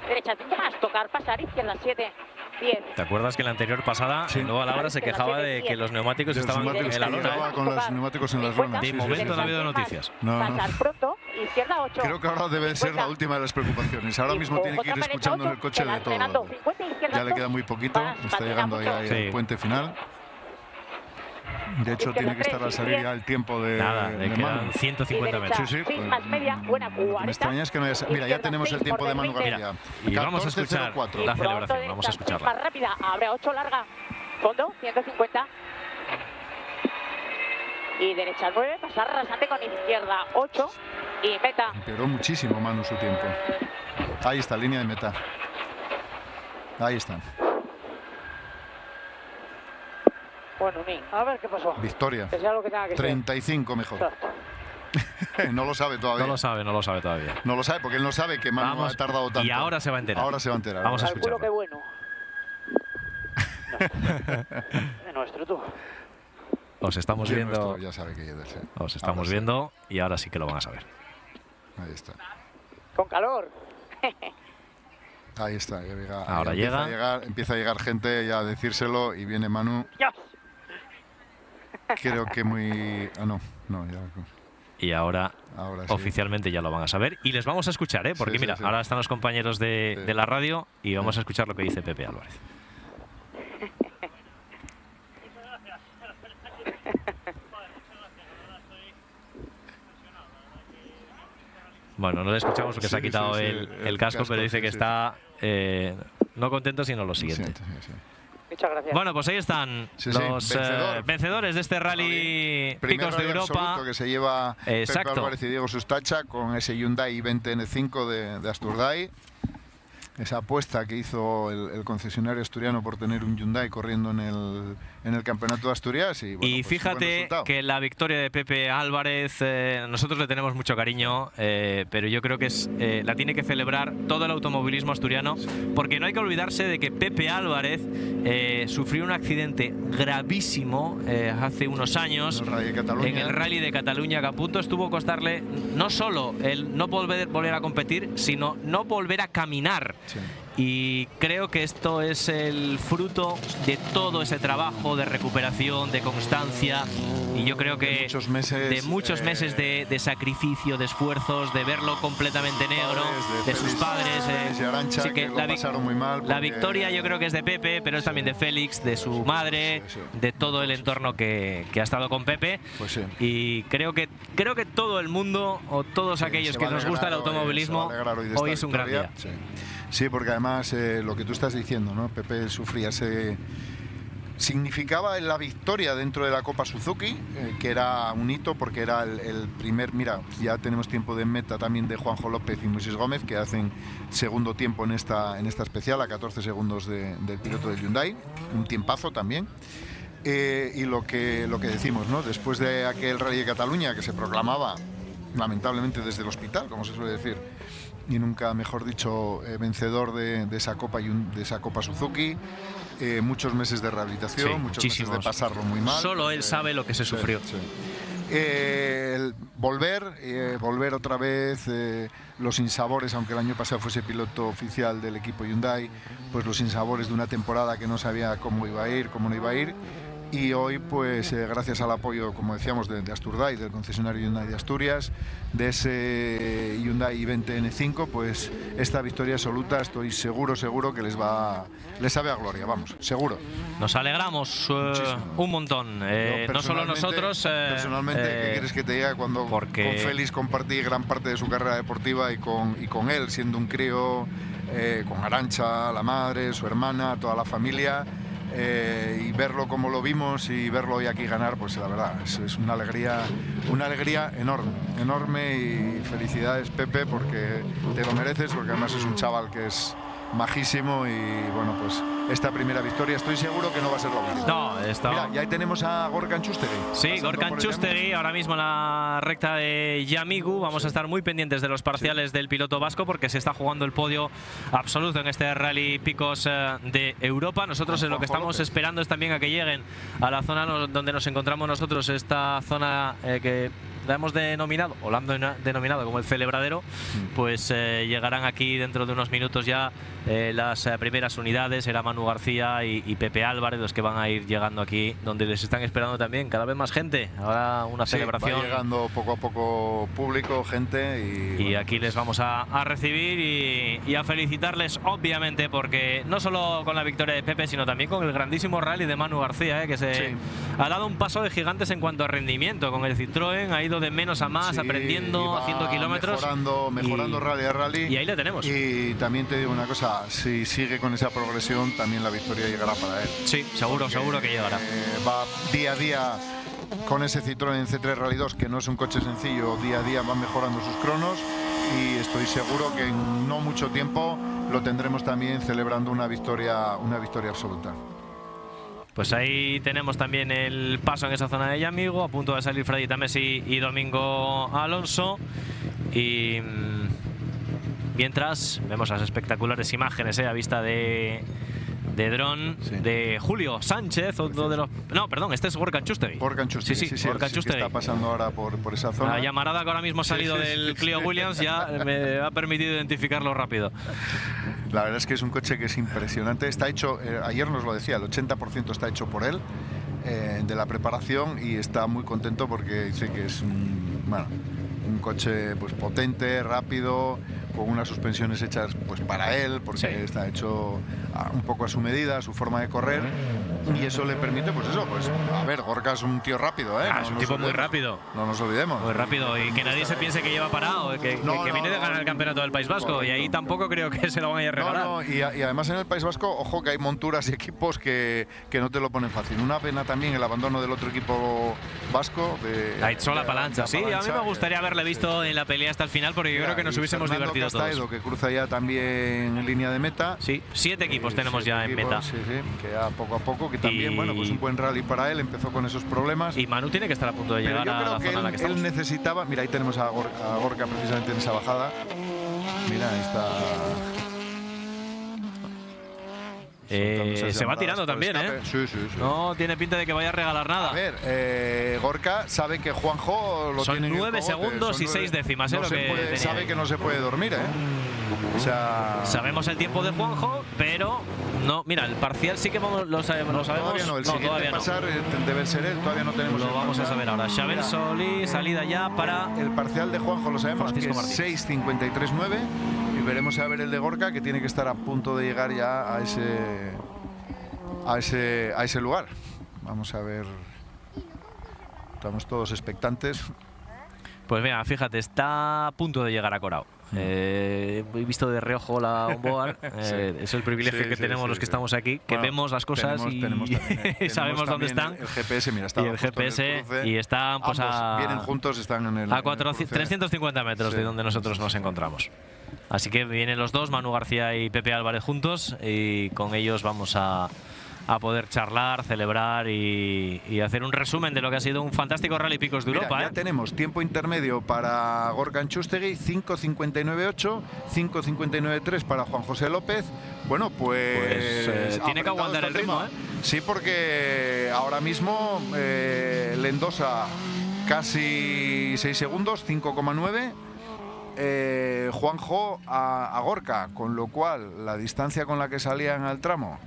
derecha 5 más, tocar, pasar izquierda 7, 10. ¿Te acuerdas que en la anterior pasada Nueva Labra se quejaba de que los neumáticos estaban en la lona? Con los neumáticos en las lonas. De momento no ha habido noticias. Pasar pronto, izquierda 8. Creo que ahora debe ser la última de las preocupaciones. Ahora mismo tiene que ir escuchando en el coche de todo. Ya le queda muy poquito, está llegando ahí al puente final. De hecho, tiene que estar al salir ya el tiempo de. Nada, le quedan 150 metros. Sí. Me extraña es que no haya. Mira, ya tenemos el tiempo de Manu García. Y vamos a escuchar la celebración. Vamos a escucharla. Más rápida, abre 8 larga. Fondo, 150. Y derecha 9, pasar rasante con izquierda 8 y meta. Empeoró muchísimo Manu su tiempo. Ahí está, línea de meta. Ahí están. Bueno, a ver qué pasó. Victoria. Que sea lo que tenga que 35 mejor. No lo sabe todavía. No lo sabe todavía. No lo sabe porque él no sabe que Manu ha tardado tanto. Y ahora se va a enterar. Ahora se va a enterar. Vamos a escucharlo. Qué bueno. De nuestro, tú. Os estamos viendo. Ya sabe que es. Os estamos viendo y ahora sí que lo van a saber. Ahí está. Con calor. Ahí está. Ya llega, ahora empieza a llegar gente ya a decírselo y viene Manu. Dios. Creo que muy. No, ya. Y ahora sí. Oficialmente ya lo van a saber. Y les vamos a escuchar, porque mira, ahora están los compañeros de la radio y vamos a escuchar lo que dice Pepe Álvarez. Bueno, no le escuchamos porque se ha quitado el casco, pero dice que está no contento, sino lo siguiente. Muchas gracias. Bueno, pues ahí están los vencedores de este rally Picos de Europa. Que se lleva Pepe Álvarez y Diego Sustacha con ese Hyundai i20N5 de Asturdai. Esa apuesta que hizo el concesionario asturiano por tener un Hyundai corriendo en en el Campeonato de Asturias. Y, bueno, y pues fíjate que la victoria de Pepe Álvarez, nosotros le tenemos mucho cariño, pero yo creo que la tiene que celebrar todo el automovilismo asturiano, porque no hay que olvidarse de que Pepe Álvarez sufrió un accidente gravísimo hace unos años en el Rally de Cataluña, que a punto estuvo a costarle no solo el no volver a competir, sino no volver a caminar. Sí. Y creo que esto es el fruto de todo ese trabajo de recuperación, de constancia, y yo creo que de muchos meses de sacrificio, de esfuerzos, de verlo completamente negro, de sus padres. Y Arantxa, sí que lo pasaron muy mal la victoria yo creo que es de Pepe, pero es también de Félix, de su madre, de todo el entorno que ha estado con Pepe. Pues sí. Y creo que todo el mundo, o todos aquellos que nos gusta el automovilismo, hoy es un gran día. Sí. Sí, porque además lo que tú estás diciendo, ¿no? Pepe sufría significaba la victoria dentro de la Copa Suzuki, que era un hito porque era el primer, mira, ya tenemos tiempo de meta también de Juanjo López y Moisés Gómez, que hacen segundo tiempo en esta especial, a 14 segundos del piloto del Hyundai, un tiempazo también. Y lo que decimos, ¿no? Después de aquel Rally de Cataluña, que se proclamaba lamentablemente desde el hospital, como se suele decir, y nunca mejor dicho, vencedor de esa Copa Suzuki, muchos meses de rehabilitación, muchos meses de pasarlo muy mal. Solo él sabe lo que se sufrió. Sí. Volver otra vez, los sinsabores, aunque el año pasado fuese piloto oficial del equipo Hyundai, pues los sinsabores de una temporada que no sabía cómo iba a ir, cómo no iba a ir. Y hoy, pues gracias al apoyo, como decíamos, de Asturdai, del concesionario Hyundai de Asturias, de ese Hyundai i20 N5, pues esta victoria absoluta, estoy seguro que les sabe a gloria, vamos, seguro. Nos alegramos un montón, no solo nosotros. Personalmente, ¿qué quieres que te diga? Cuando con Félix compartí gran parte de su carrera deportiva y con él, siendo un crío, con Arantxa, la madre, su hermana, toda la familia. Y verlo como lo vimos y verlo hoy aquí ganar, pues la verdad es una alegría enorme, y felicidades, Pepe, porque te lo mereces, porque además es un chaval que es majísimo, y bueno, pues esta primera victoria estoy seguro que no va a ser la última. No, Mira, y ahí tenemos a Gorka Antxustegi. Sí, Gorka Antxustegi, ahora mismo en la recta de Yamigu. Vamos a estar muy pendientes de los parciales del piloto vasco, porque se está jugando el podio absoluto en este Rally Picos de Europa. Nosotros lo que estamos esperando es también a que lleguen a la zona donde nos encontramos nosotros, esta zona que la hemos denominado, o la han denominado como el Celebradero. Pues llegarán aquí dentro de unos minutos ya las primeras unidades. Era Manu García y Pepe Álvarez los que van a ir llegando aquí, donde les están esperando también cada vez más gente. Ahora una celebración. Va llegando poco a poco público, gente. Y aquí les vamos a recibir y a felicitarles, obviamente, porque no solo con la victoria de Pepe, sino también con el grandísimo rally de Manu García, que se ha dado un paso de gigantes en cuanto a rendimiento. Con el Citroën ha ido de menos a más, aprendiendo, haciendo kilómetros. Mejorando rally a rally. Y ahí le tenemos. Y también te digo una cosa, si sigue con esa progresión, también la victoria llegará para él. Sí, seguro que llegará. Va día a día con ese Citroën C3 Rally 2, que no es un coche sencillo, día a día va mejorando sus cronos, y estoy seguro que en no mucho tiempo lo tendremos también celebrando una victoria absoluta. Pues ahí tenemos también el paso en esa zona de Yamigo, a punto de salir Freddy Tamesi y Domingo Alonso. Y mientras vemos las espectaculares imágenes a vista de dron, de Julio Sánchez, otro de los... No, perdón, este es Gorka Antxustegi. Gorka Antxustegi, sí, Gorka Antxustegi está pasando ahora por esa zona. La llamarada que ahora mismo ha salido del Clio Williams ya me ha permitido identificarlo rápido. La verdad es que es un coche que es impresionante. Está hecho, ayer nos lo decía, el 80% está hecho por él, de la preparación, y está muy contento porque dice que es un coche pues potente, rápido, con unas suspensiones hechas pues para él, porque está hecho un poco a su medida, a su forma de correr, y eso le permite, pues eso, pues a ver, Gorka es un tío rápido, es un tipo muy rápido. No nos olvidemos. Muy rápido, y que nadie se piense que lleva parado, que viene de ganar el campeonato del País Vasco, correcto. Y ahí tampoco creo que se lo van a regalar. Y además en el País Vasco, ojo que hay monturas y equipos que no te lo ponen fácil. Una pena también el abandono del otro equipo vasco. La Itzola Palancha. Sí, a mí me gustaría haberle visto en la pelea hasta el final, porque yo creo que nos hubiésemos divertido salido todos. Edo, que cruza ya también en línea de meta. Sí, 7 equipos tenemos ya en meta. Sí, que ya poco a poco, que también, bueno, pues un buen rally para él, empezó con esos problemas. Y Manu tiene que estar a punto de llegar a la zona en la que estamos. Él necesitaba, mira, ahí tenemos a Gorka precisamente en esa bajada. Mira, ahí está. Se va tirando también, ¿eh? Sí. No tiene pinta de que vaya a regalar nada. A ver, Gorka sabe que Juanjo lo son tiene 9 segundos y 6 décimas, no lo que sabe que no se puede dormir, ¿eh? O sea, sabemos el tiempo de Juanjo, pero no. Mira, el parcial sí que lo sabemos. Todavía no, el siguiente pasar debe ser él, todavía no tenemos. Lo vamos a saber ahora. Xavier Solís, salida ya para. El parcial de Juanjo lo sabemos, Francisco que es 6:53.9. Y veremos a ver el de Gorka, que tiene que estar a punto de llegar ya a ese lugar. Vamos a ver. Estamos todos expectantes. Pues mira, fíjate, está a punto de llegar a Corao. He visto de reojo la onboard. Es el privilegio que tenemos los que estamos aquí, que vemos las cosas tenemos sabemos dónde están. El GPS, mira, está y el GPS y están pues vienen juntos, están en el a 350 metros de donde nosotros nos encontramos. Así que vienen los dos, Manu García y Pepe Álvarez juntos, y con ellos vamos a poder charlar, celebrar y hacer un resumen de lo que ha sido un fantástico Rally Picos de Europa. Ya tenemos tiempo intermedio para Gorka Antxustegi, 5:59.8, 5:59.3 para Juan José López. Bueno, pues tiene que aguantar el ritmo, ¿eh? Sí, porque ahora mismo le endosa casi 6 segundos, 5,9. Juanjo a Gorka, con lo cual la distancia con la que salían al tramo,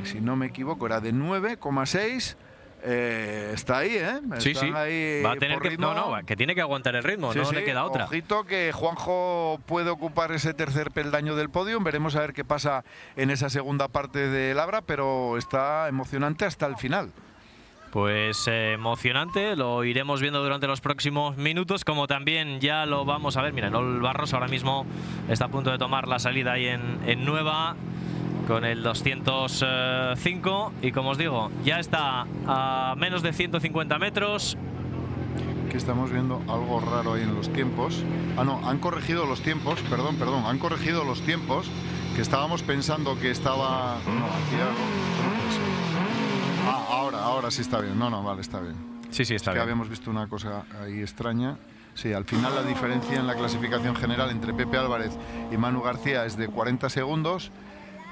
si no me equivoco, era de 9,6. Está ahí, ¿eh? Sí. Ahí va a tener que tiene que aguantar el ritmo, no le queda otra. Ojito que Juanjo puede ocupar ese tercer peldaño del podio. Veremos a ver qué pasa en esa segunda parte de Labra, pero está emocionante hasta el final. Pues emocionante, lo iremos viendo durante los próximos minutos, como también ya lo vamos a ver. Mira, Nol Barros ahora mismo está a punto de tomar la salida ahí en Nueva con el 205 y, como os digo, ya está a menos de 150 metros. Aquí estamos viendo algo raro ahí en los tiempos. No, han corregido los tiempos, perdón, han corregido los tiempos, que estábamos pensando que estaba... No, aquí ahora sí está bien. No, vale, está bien. Sí, está bien. Habíamos visto una cosa ahí extraña. Sí, al final la diferencia en la clasificación general entre Pepe Álvarez y Manu García es de 40 segundos.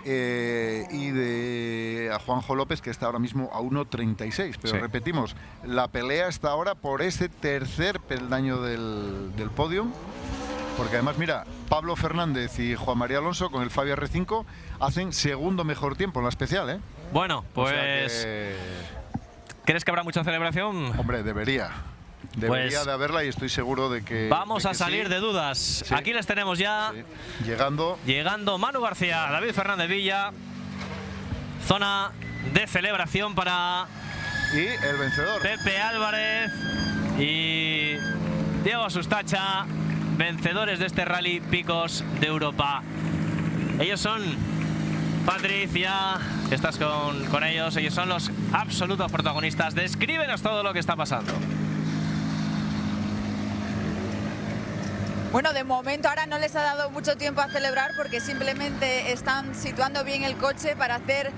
Y de a Juanjo López, que está ahora mismo a 1:36. Pero repetimos, la pelea está ahora por ese tercer peldaño del podio. Porque además, mira, Pablo Fernández y Juan María Alonso con el Fabia R5 hacen segundo mejor tiempo en la especial, ¿eh? Bueno, pues... O sea ¿crees que habrá mucha celebración? Hombre, debería de haberla, y estoy seguro de que... Vamos a salir de dudas. Sí. Aquí les tenemos ya. Sí. Llegando Manu García, David Fernández Villa. Zona de celebración para... Y el vencedor. Pepe Álvarez y Diego Sustacha, vencedores de este Rally Picos de Europa. Ellos son... Patricia, estás con ellos. Ellos son los absolutos protagonistas. Descríbenos todo lo que está pasando. Bueno, de momento ahora no les ha dado mucho tiempo a celebrar porque simplemente están situando bien el coche para hacer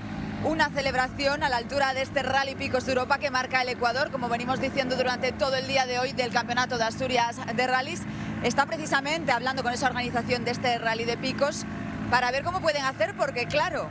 una celebración a la altura de este Rally Picos de Europa que marca el Ecuador, como venimos diciendo durante todo el día de hoy del Campeonato de Asturias de Rallys. Está precisamente hablando con esa organización de este Rally de Picos para ver cómo pueden hacer, porque claro,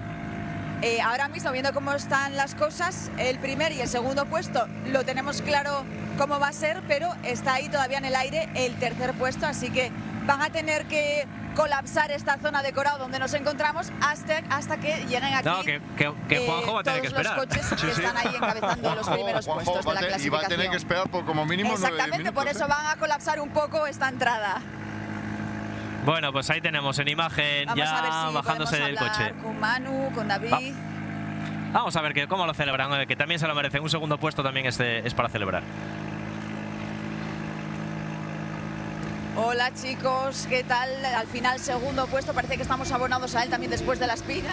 ahora mismo viendo cómo están las cosas, el primer y el segundo puesto lo tenemos claro cómo va a ser, pero está ahí todavía en el aire el tercer puesto, así que van a tener que colapsar esta zona de Corao donde nos encontramos hasta que lleguen aquí. No, que Juanjo va a tener que esperar. Todos los coches que están ahí encabezando los primeros puestos de la clasificación. Y va a tener que esperar por como mínimo 9 minutos. Exactamente, por eso van a colapsar un poco esta entrada. Bueno, pues ahí tenemos en imagen. Vamos ya a ver si bajándose del coche. Con Manu, con David. Vamos a ver cómo lo celebran, que también se lo merecen. Un segundo puesto también es para celebrar. Hola chicos, ¿qué tal? Al final segundo puesto, parece que estamos abonados a él también después de la espina.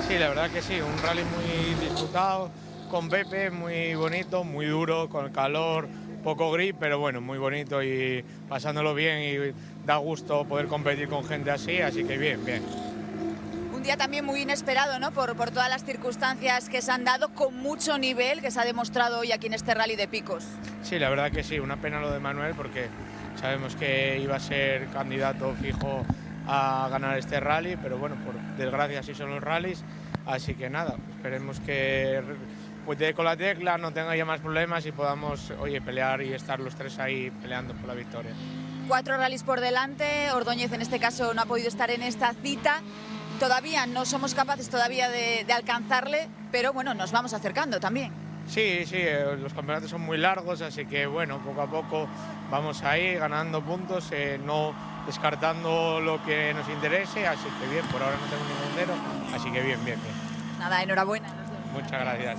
Sí, la verdad que sí, un rally muy disputado, con Pepe, muy bonito, muy duro, con el calor, poco grip, pero bueno, muy bonito y pasándolo bien y da gusto poder competir con gente así que bien, bien. Un día también muy inesperado, ¿no? Por todas las circunstancias que se han dado, con mucho nivel que se ha demostrado hoy aquí en este Rally de Picos. Sí, la verdad que sí, una pena lo de Manuel porque sabemos que iba a ser candidato fijo a ganar este rally, pero bueno, por desgracia así son los rallies, así que nada, esperemos que pues dé con la tecla, no tenga ya más problemas y podamos, oye, pelear y estar los tres ahí peleando por la victoria. 4 rallies por delante, Ordóñez en este caso no ha podido estar en esta cita. Todavía no somos capaces todavía de alcanzarle, pero bueno, nos vamos acercando también. Sí, los campeonatos son muy largos, así que bueno, poco a poco vamos ahí ganando puntos, no descartando lo que nos interese, así que bien, por ahora no tengo ningún cero, así que bien. Nada, enhorabuena. Muchas gracias.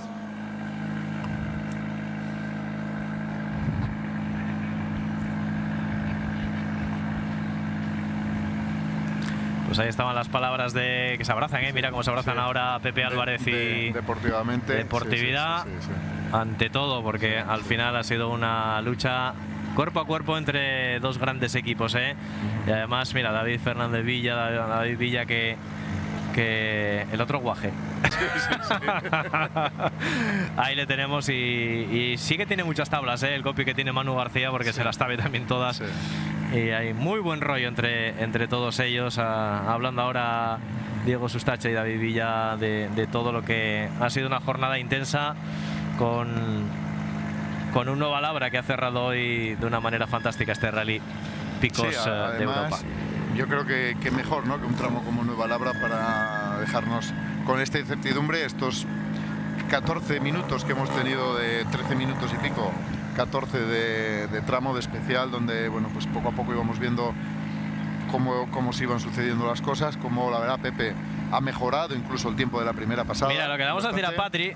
Pues ahí estaban las palabras de que se abrazan, mira cómo se abrazan ahora Pepe Álvarez y deportivamente. Deportividad, sí. ante todo, porque al final ha sido una lucha cuerpo a cuerpo entre dos grandes equipos, Y además, mira, David Fernández Villa, David Villa que el otro guaje. Ahí le tenemos y sí que tiene muchas tablas, el copy que tiene Manu García, porque se las sabe también todas. Sí. Y hay muy buen rollo entre todos ellos, hablando ahora Diego Sustache y David Villa de todo lo que ha sido una jornada intensa con un Nueva Labra que ha cerrado hoy de una manera fantástica este Rally Picos además, de Europa. Yo creo que mejor, ¿no?, que un tramo como Nueva Labra para dejarnos con esta incertidumbre, estos 14 minutos que hemos tenido, de 13 minutos y pico, 14 de tramo de especial, donde bueno, pues poco a poco íbamos viendo cómo se iban sucediendo las cosas, cómo la verdad Pepe ha mejorado incluso el tiempo de la primera pasada. Mira, lo que le vamos a decir a Patri,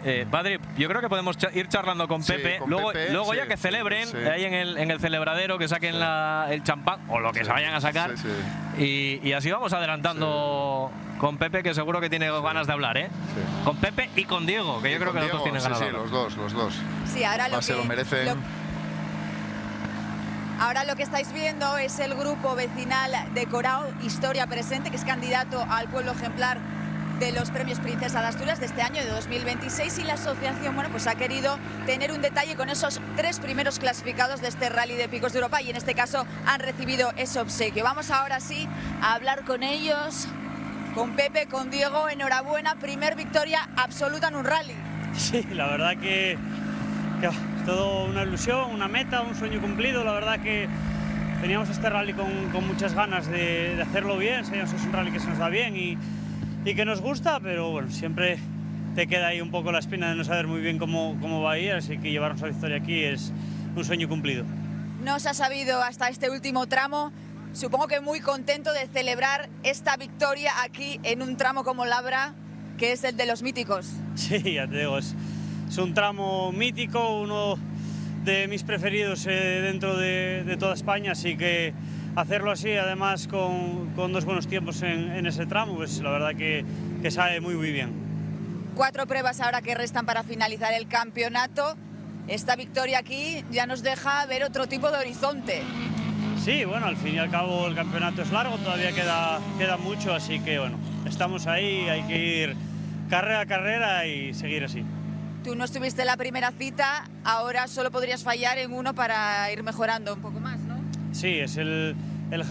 yo creo que podemos ir charlando con Pepe, luego ya que celebren ahí en el celebradero, que saquen el champán o lo que se vayan a sacar, y así vamos adelantando con Pepe, que seguro que tiene ganas de hablar, con Pepe y con Diego, que yo creo que los dos tienen ganas de hablar. Los dos. Sí, ahora se lo merecen. Ahora lo que estáis viendo es el grupo vecinal de Corao, Historia Presente, que es candidato al pueblo ejemplar de los premios Princesa de Asturias de este año, de 2026, y la asociación, bueno, pues ha querido tener un detalle con esos 3 primeros clasificados de este Rally de Picos de Europa, y en este caso han recibido ese obsequio. Vamos ahora sí a hablar con ellos, con Pepe, con Diego. Enhorabuena, primer victoria absoluta en un rally. Sí, la verdad que es todo una ilusión, una meta, un sueño cumplido. La verdad que teníamos este rally con muchas ganas de hacerlo bien. Sabíamos que es un rally que se nos da bien y que nos gusta, pero bueno, siempre te queda ahí un poco la espina de no saber muy bien cómo va a ir, así que llevarnos a victoria aquí es un sueño cumplido. No se ha sabido hasta este último tramo, supongo que muy contento de celebrar esta victoria aquí en un tramo como Labra, que es el de los míticos. Sí, ya te digo, es un tramo mítico, uno de mis preferidos dentro de toda España, así que hacerlo así, además con 2 buenos tiempos en ese tramo, pues la verdad que sabe muy bien. 4 pruebas ahora que restan para finalizar el campeonato. Esta victoria aquí ya nos deja ver otro tipo de horizonte. Sí, bueno, al fin y al cabo el campeonato es largo, todavía queda mucho, así que bueno, estamos ahí, hay que ir carrera a carrera y seguir así. Tú no estuviste en la primera cita, ahora solo podrías fallar en uno para ir mejorando un poco más, ¿no? Sí, es el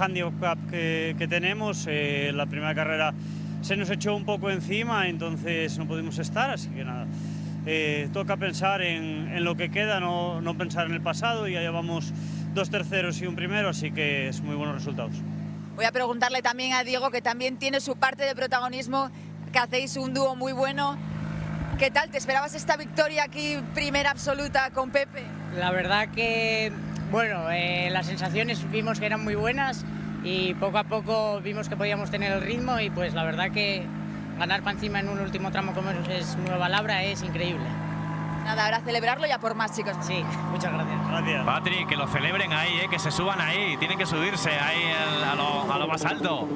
handicap que tenemos. La primera carrera se nos echó un poco encima, entonces no pudimos estar, así que nada. Toca pensar en lo que queda, no pensar en el pasado, y ya llevamos 2 terceros y un primero, así que es muy buenos resultados. Voy a preguntarle también a Diego, que también tiene su parte de protagonismo, que hacéis un dúo muy bueno. ¿Qué tal? ¿Te esperabas esta victoria aquí, primera absoluta con Pepe? La verdad que, bueno, las sensaciones vimos que eran muy buenas y poco a poco vimos que podíamos tener el ritmo, y pues la verdad que ganar para encima en un último tramo como es Nueva Labra es increíble. Nada, ahora celebrarlo y a por más, chicos. Sí, muchas gracias. Gracias. Patri, que lo celebren ahí, que se suban ahí, tienen que subirse ahí a lo más alto.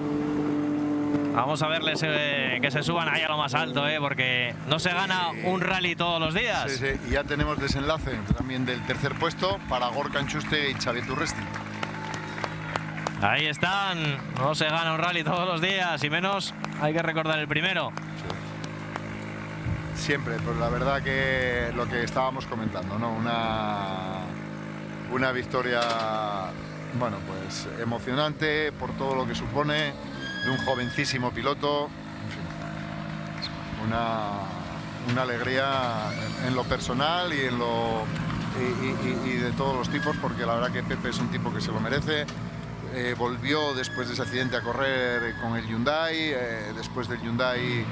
Vamos a verles que se suban ahí a lo más alto, porque no se gana un rally todos los días. Sí, y ya tenemos desenlace también del tercer puesto para Gorka Anchuste y Xavier Turresti. Ahí están. No se gana un rally todos los días, y menos hay que recordar el primero. Siempre, pues la verdad que lo que estábamos comentando, ¿no? Una victoria, bueno, pues emocionante por todo lo que supone, de un jovencísimo piloto. En fin, una alegría en lo personal y en lo y de todos los tipos, porque la verdad que Pepe es un tipo que se lo merece. Volvió después de ese accidente a correr con el Hyundai, después del Hyundai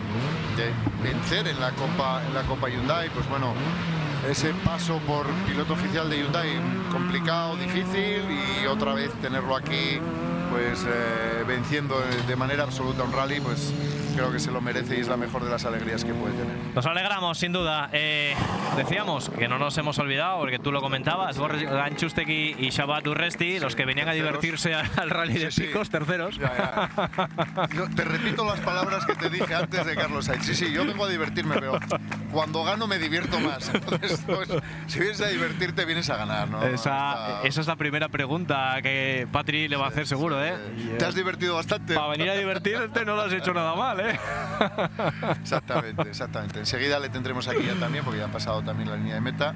de vencer en la Copa Hyundai, pues bueno, ese paso por piloto oficial de Hyundai complicado, difícil, y otra vez tenerlo aquí, pues venciendo de manera absoluta un rally, pues creo que se lo merece y es la mejor de las alegrías que puede tener. Nos alegramos, sin duda. Decíamos que no nos hemos olvidado, porque tú lo comentabas, Gorka Antxustegi y Xabat Urresti, los que venían terceros, a divertirse al rally de picos, terceros. Ya. No, te repito las palabras que te dije antes de Carlos Sainz. Sí, yo vengo a divertirme, pero cuando gano me divierto más. Entonces, pues, si vienes a divertirte, vienes a ganar, ¿no? Esa es la primera pregunta que Patri le va a hacer seguro, ¿eh? ¿Te has divertido bastante? Para venir a divertirte no lo has hecho nada mal, ¿eh? Exactamente. Enseguida le tendremos aquí ya también, porque ya han pasado también la línea de meta.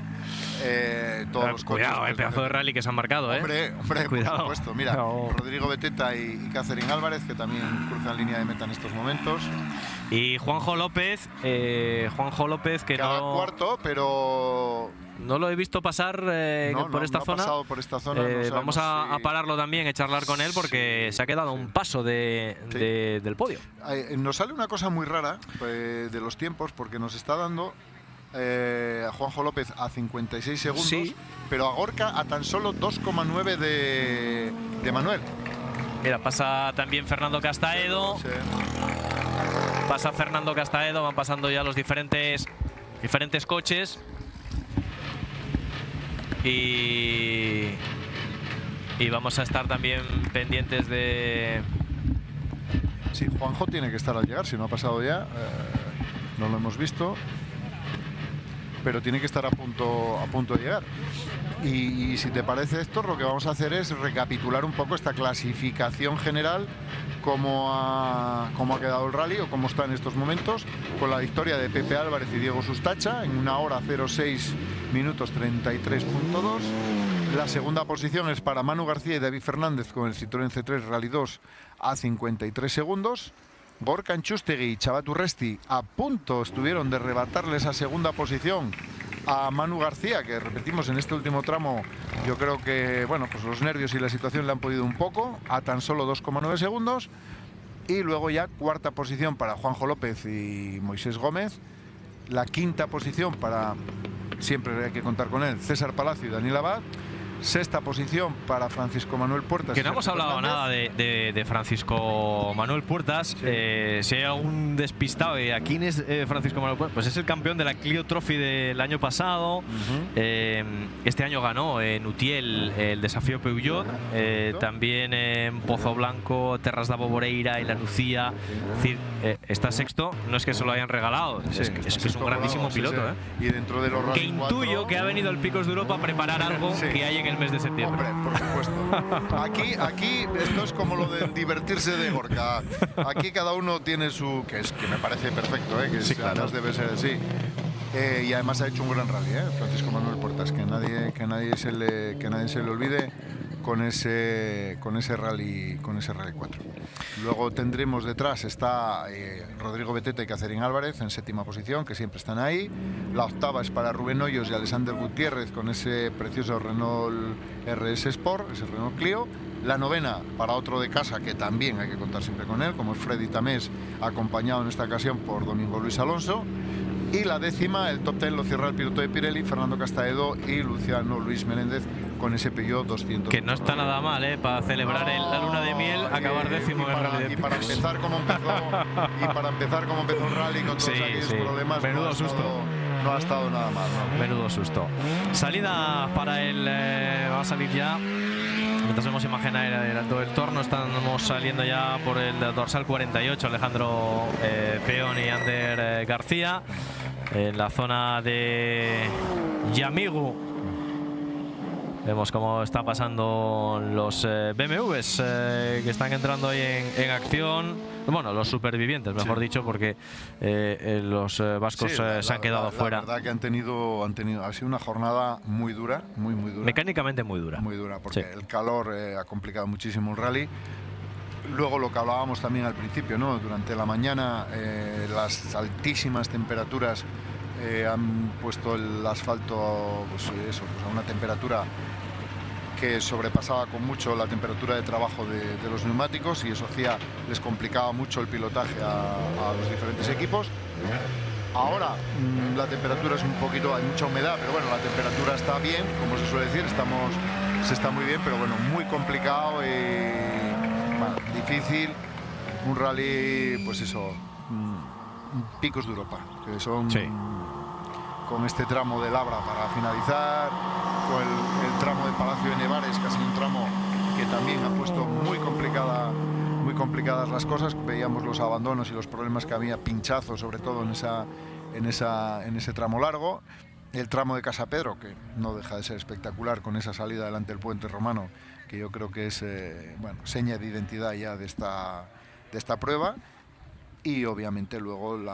Todos los coches. Cuidado, el pedazo de rally que se han marcado, Hombre, cuidado. Por supuesto. Mira, Rodrigo Beteta y Catherine Álvarez, que también cruzan línea de meta en estos momentos. Y Juanjo López, que no cuarto, pero no lo he visto pasar por esta zona. Ha pasado por esta zona. Vamos a pararlo también y charlar con él, porque se ha quedado un paso del podio. Nos sale una cosa muy rara de los tiempos, porque nos está dando a Juanjo López a 56 segundos, pero a Gorka a tan solo 2,9 de Manuel. Mira, pasa también Fernando Castaedo. Pasa Fernando Castaedo, van pasando ya los diferentes coches. Y vamos a estar también pendientes de... Sí, Juanjo tiene que estar al llegar, si no ha pasado ya, no lo hemos visto, pero tiene que estar a punto de llegar. Y si te parece, Héctor, lo que vamos a hacer es recapitular un poco esta clasificación general, cómo ha quedado el rally o cómo está en estos momentos, con la victoria de Pepe Álvarez y Diego Sustacha en 1 hora 06 minutos 33.2. La segunda posición es para Manu García y David Fernández con el Citroën C3 Rally 2 a 53 segundos. Gorka Antxustegi y Xabat Urresti a punto estuvieron de arrebatarle esa segunda posición a Manu García, que repetimos en este último tramo, yo creo que bueno, pues los nervios y la situación le han podido un poco, a tan solo 2,9 segundos. Y luego ya cuarta posición para Juanjo López y Moisés Gómez. La quinta posición para, siempre hay que contar con él, César Palacio y Daniel Abad. Sexta posición para Francisco Manuel Puertas. Que no hemos hablado nada de Francisco Manuel Puertas. Si hay algún despistado de quién es Francisco Manuel Puertas, pues es el campeón de la Clio Trophy del año pasado. Este año ganó en Utiel el desafío Peugeot, también en Pozo Blanco, Terras da Boboreira y La Nucía. Es decir, está sexto, no es que se lo hayan regalado, es que es un grandísimo piloto. Y dentro de los que intuyo que ha venido al Picos de Europa a preparar algo que hay en el mes de septiembre. Hombre, por supuesto. Aquí esto es como lo de divertirse de Gorka. Aquí cada uno tiene su... que me parece perfecto, que sí, claro, debe ser así. Y además ha hecho un gran rally, Francisco Manuel Puertas, que nadie se le olvide con ese rally 4. Luego tendremos detrás está Rodrigo Beteta y Catherine Álvarez en séptima posición, que siempre están ahí. La octava es para Rubén Hoyos y Alexander Gutiérrez con ese precioso Renault RS Sport, ese Renault Clio. La novena para otro de casa, que también hay que contar siempre con él, como es Freddy Tamés, acompañado en esta ocasión por Domingo Luis Alonso. Y la décima, el top 10 lo cierra el piloto de Pirelli, Fernando Castaedo y Luciano Luis Meléndez con ese Peugeot 200. Que no está nada mal, para celebrar la luna de miel, acabar décimo en el rally. Y para empezar como empezó el rally con todos aquellos problemas, menudo susto. No ha estado nada mal. ¿No? Menudo susto. Salida para el... va a salir ya. Mientras vemos imagen adelantando el torno, estamos saliendo ya por el dorsal 48, Alejandro Peón y Ander García, en la zona de Yamigu. Vemos cómo está pasando los BMWs que están entrando ahí en acción. Bueno, los supervivientes, mejor dicho, porque los vascos se han quedado fuera. La verdad que ha sido una jornada muy dura, muy dura. Mecánicamente muy dura. Muy dura, porque el calor ha complicado muchísimo el rally. Luego lo que hablábamos también al principio, ¿no? Durante la mañana las altísimas temperaturas han puesto el asfalto pues a una temperatura que sobrepasaba con mucho la temperatura de trabajo de los neumáticos, y eso les complicaba mucho el pilotaje a los diferentes equipos. Ahora la temperatura es un poquito, hay mucha humedad, pero bueno, la temperatura está bien, como se suele decir, se está muy bien, pero bueno, muy complicado y bueno, difícil. Un rally, pues eso, Picos de Europa, que son con este tramo de Labra para finalizar, con el tramo de Palacio de Nevares, casi un tramo que también ha puesto muy complicadas las cosas. Veíamos los abandonos y los problemas que había, pinchazos sobre todo en ese tramo largo. El tramo de Casa Pedro, que no deja de ser espectacular, con esa salida delante del puente romano, que yo creo que es seña de identidad ya de esta prueba. Y obviamente luego el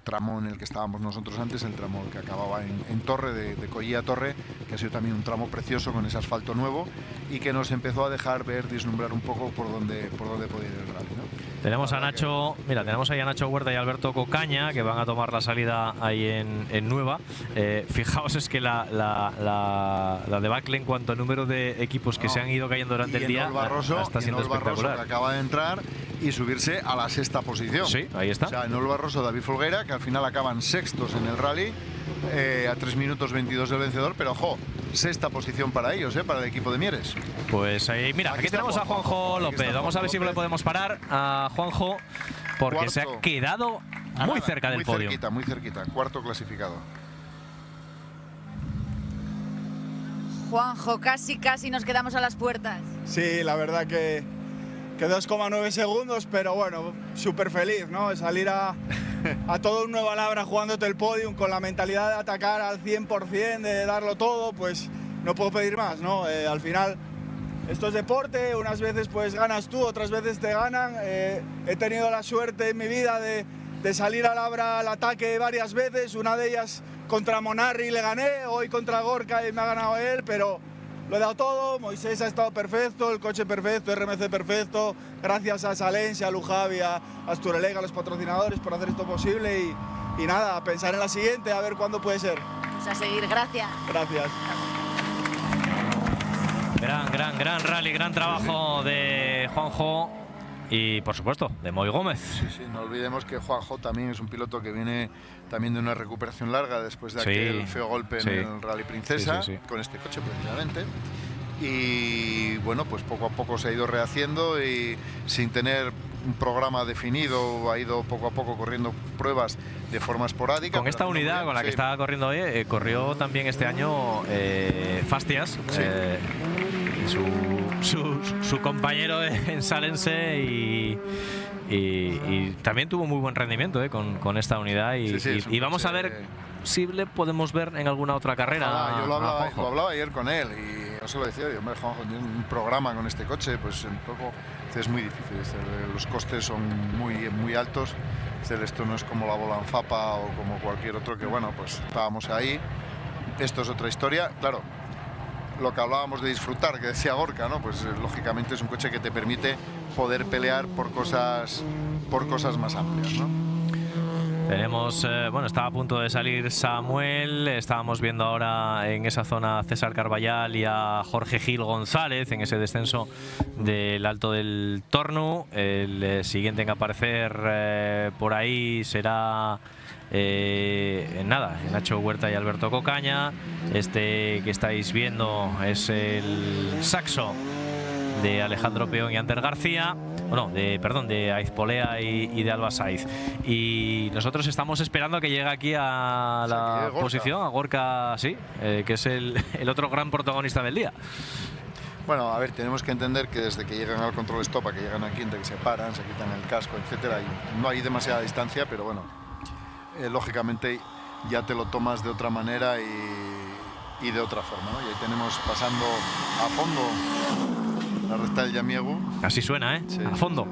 tramo en el que estábamos nosotros antes, el tramo que acababa en Torre, de Collía a Torre, que ha sido también un tramo precioso con ese asfalto nuevo y que nos empezó a dejar vislumbrar un poco por dónde podía ir el rally, ¿no? Tenemos a Nacho, tenemos ahí a Nacho Huerta y Alberto Cocaña, que van a tomar la salida ahí en Nueva. Fijaos, es que la debacle en cuanto a número de equipos que se han ido cayendo durante el día está siendo espectacular. Que acaba de entrar y subirse a la sexta posición. Sí, ahí está. O sea, Enol Barroso, David Folguera, que al final acaban sextos en el rally, a 3 minutos 22 del vencedor, pero ojo, sexta posición para ellos, para el equipo de Mieres. Pues mira, aquí tenemos a Juanjo López. Vamos a ver si le podemos parar a Juanjo, porque se ha quedado muy cerca del podio. Muy cerquita, cuarto clasificado. Juanjo, casi nos quedamos a las puertas. Sí, la verdad que 2,9 segundos, pero bueno, súper feliz, ¿no? Salir a todo un Nueva Labra jugándote el podium con la mentalidad de atacar al 100%, de darlo todo, pues no puedo pedir más, ¿no? Al final, esto es deporte, unas veces pues ganas tú, otras veces te ganan. He tenido la suerte en mi vida de salir a Labra al ataque varias veces, una de ellas contra Monarri le gané, hoy contra Gorka y me ha ganado él, pero lo he dado todo. Moisés ha estado perfecto, el coche perfecto, RMC perfecto. Gracias a Salensia, a Lujavi, a Asturelega, a los patrocinadores por hacer esto posible. Y nada, a pensar en la siguiente, a ver cuándo puede ser. Vamos a seguir, gracias. Gracias. Gran rally, gran trabajo de Juanjo y, por supuesto, de Moy Gómez. Sí, no olvidemos que Juanjo también es un piloto que viene también de una recuperación larga después de aquel feo golpe en el Rally Princesa, con este coche precisamente. Y bueno, pues poco a poco se ha ido rehaciendo y sin tener un programa definido ha ido poco a poco corriendo pruebas de forma esporádica. Con esta unidad con la que estaba corriendo hoy, corrió también este año Fastias, su compañero en Salense, y también tuvo muy buen rendimiento con esta unidad y vamos a ver si le podemos ver en alguna otra carrera. Yo lo hablaba ayer con él y yo se lo decía, hombre, Juanjo tiene un programa con este coche, pues un poco es muy difícil, los costes son muy altos, esto no es como la Volanfapa o como cualquier otro que bueno, pues estábamos ahí, esto es otra historia, claro. Lo que hablábamos de disfrutar, que decía Gorka, ¿no? Pues lógicamente es un coche que te permite poder pelear por cosas más amplias, ¿no? Tenemos, estaba a punto de salir Samuel, estábamos viendo ahora en esa zona a César Carballal y a Jorge Gil González en ese descenso del Alto del Torno. El siguiente en aparecer por ahí será Nacho Huerta y Alberto Cocaña. Este que estáis viendo es el Saxo de Alejandro Peón y Ander García, de Aizpolea y de Alba Saiz. Y nosotros estamos esperando a que llegue aquí a la posición, a Gorka, que es el otro gran protagonista del día. Bueno, a ver, tenemos que entender que desde que llegan al control stop a que llegan aquí, entre que se paran, se quitan el casco, etcétera, no hay demasiada distancia, pero bueno, lógicamente ya te lo tomas de otra manera y de otra forma, ¿no? Y ahí tenemos pasando a fondo la recta del Llamiego. Así suena, ¿eh? Sí. A fondo.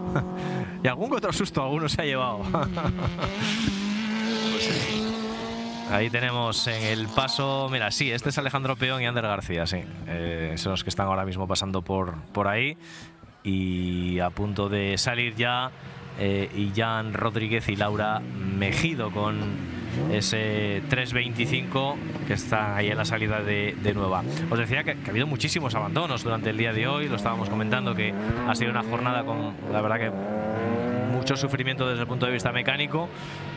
Y algún otro susto alguno se ha llevado. Pues sí. Ahí tenemos en el paso, mira, sí, este es Alejandro Peón y Ander García, sí. Son los que están ahora mismo pasando por ahí. Y a punto de salir ya Jan Rodríguez y Laura Mejido con ese 3.25 que está ahí en la salida de Nueva. Os decía que ha habido muchísimos abandonos durante el día de hoy, lo estábamos comentando, que ha sido una jornada con, la verdad, que mucho sufrimiento desde el punto de vista mecánico,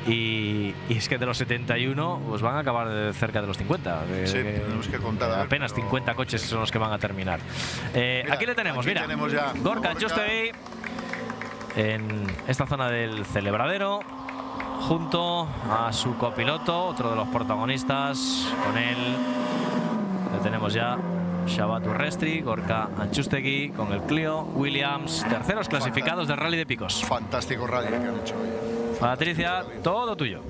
y es que de los 71 pues van a acabar cerca de los 50. Sí, tenemos que contar. Apenas 50 coches son los que van a terminar. Mira, aquí le tenemos, aquí mira. tenemos ya Gorka Antxustegi en esta zona del celebradero, junto a su copiloto, otro de los protagonistas. Con él le tenemos ya Xabat Urrestri, Gorka Antxustegi con el Clio Williams, terceros clasificados del Rally de Picos. Fantástico rally que han hecho hoy. Patricia, todo tuyo.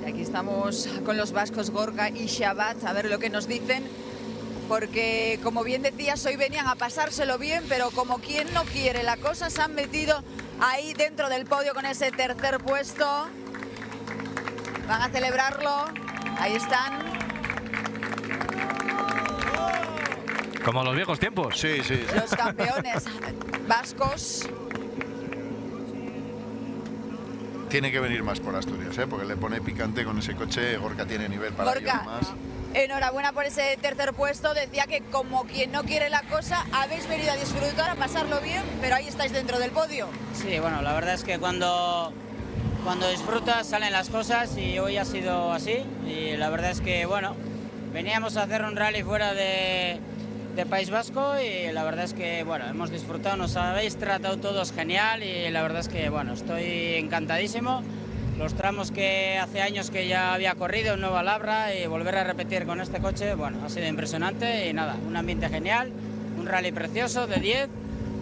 Aquí estamos con los vascos Gorka y Xabat, a ver lo que nos dicen, porque como bien decías, hoy venían a pasárselo bien, pero como quien no quiere la cosa, se han metido ahí dentro del podio con ese tercer puesto. Van a celebrarlo, ahí están. Como los viejos tiempos. Sí, sí, sí. Los campeones vascos. Tiene que venir más por Asturias, ¿eh? Porque le pone picante con ese coche. Gorka tiene nivel para ir Gorka, más. enhorabuena por ese tercer puesto. Decía que como quien no quiere la cosa, habéis venido a disfrutar, a pasarlo bien, pero ahí estáis dentro del podio. Sí, bueno, la verdad es que cuando disfrutas salen las cosas, y hoy ha sido así. Y la verdad es que, bueno, veníamos a hacer un rally fuera de País Vasco, y la verdad es que, bueno, hemos disfrutado, nos habéis tratado todos genial, y la verdad es que, bueno, estoy encantadísimo. Los tramos que hace años que ya había corrido en Nueva Labra, y volver a repetir con este coche, bueno, ha sido impresionante. Y nada, un ambiente genial, un rally precioso de 10,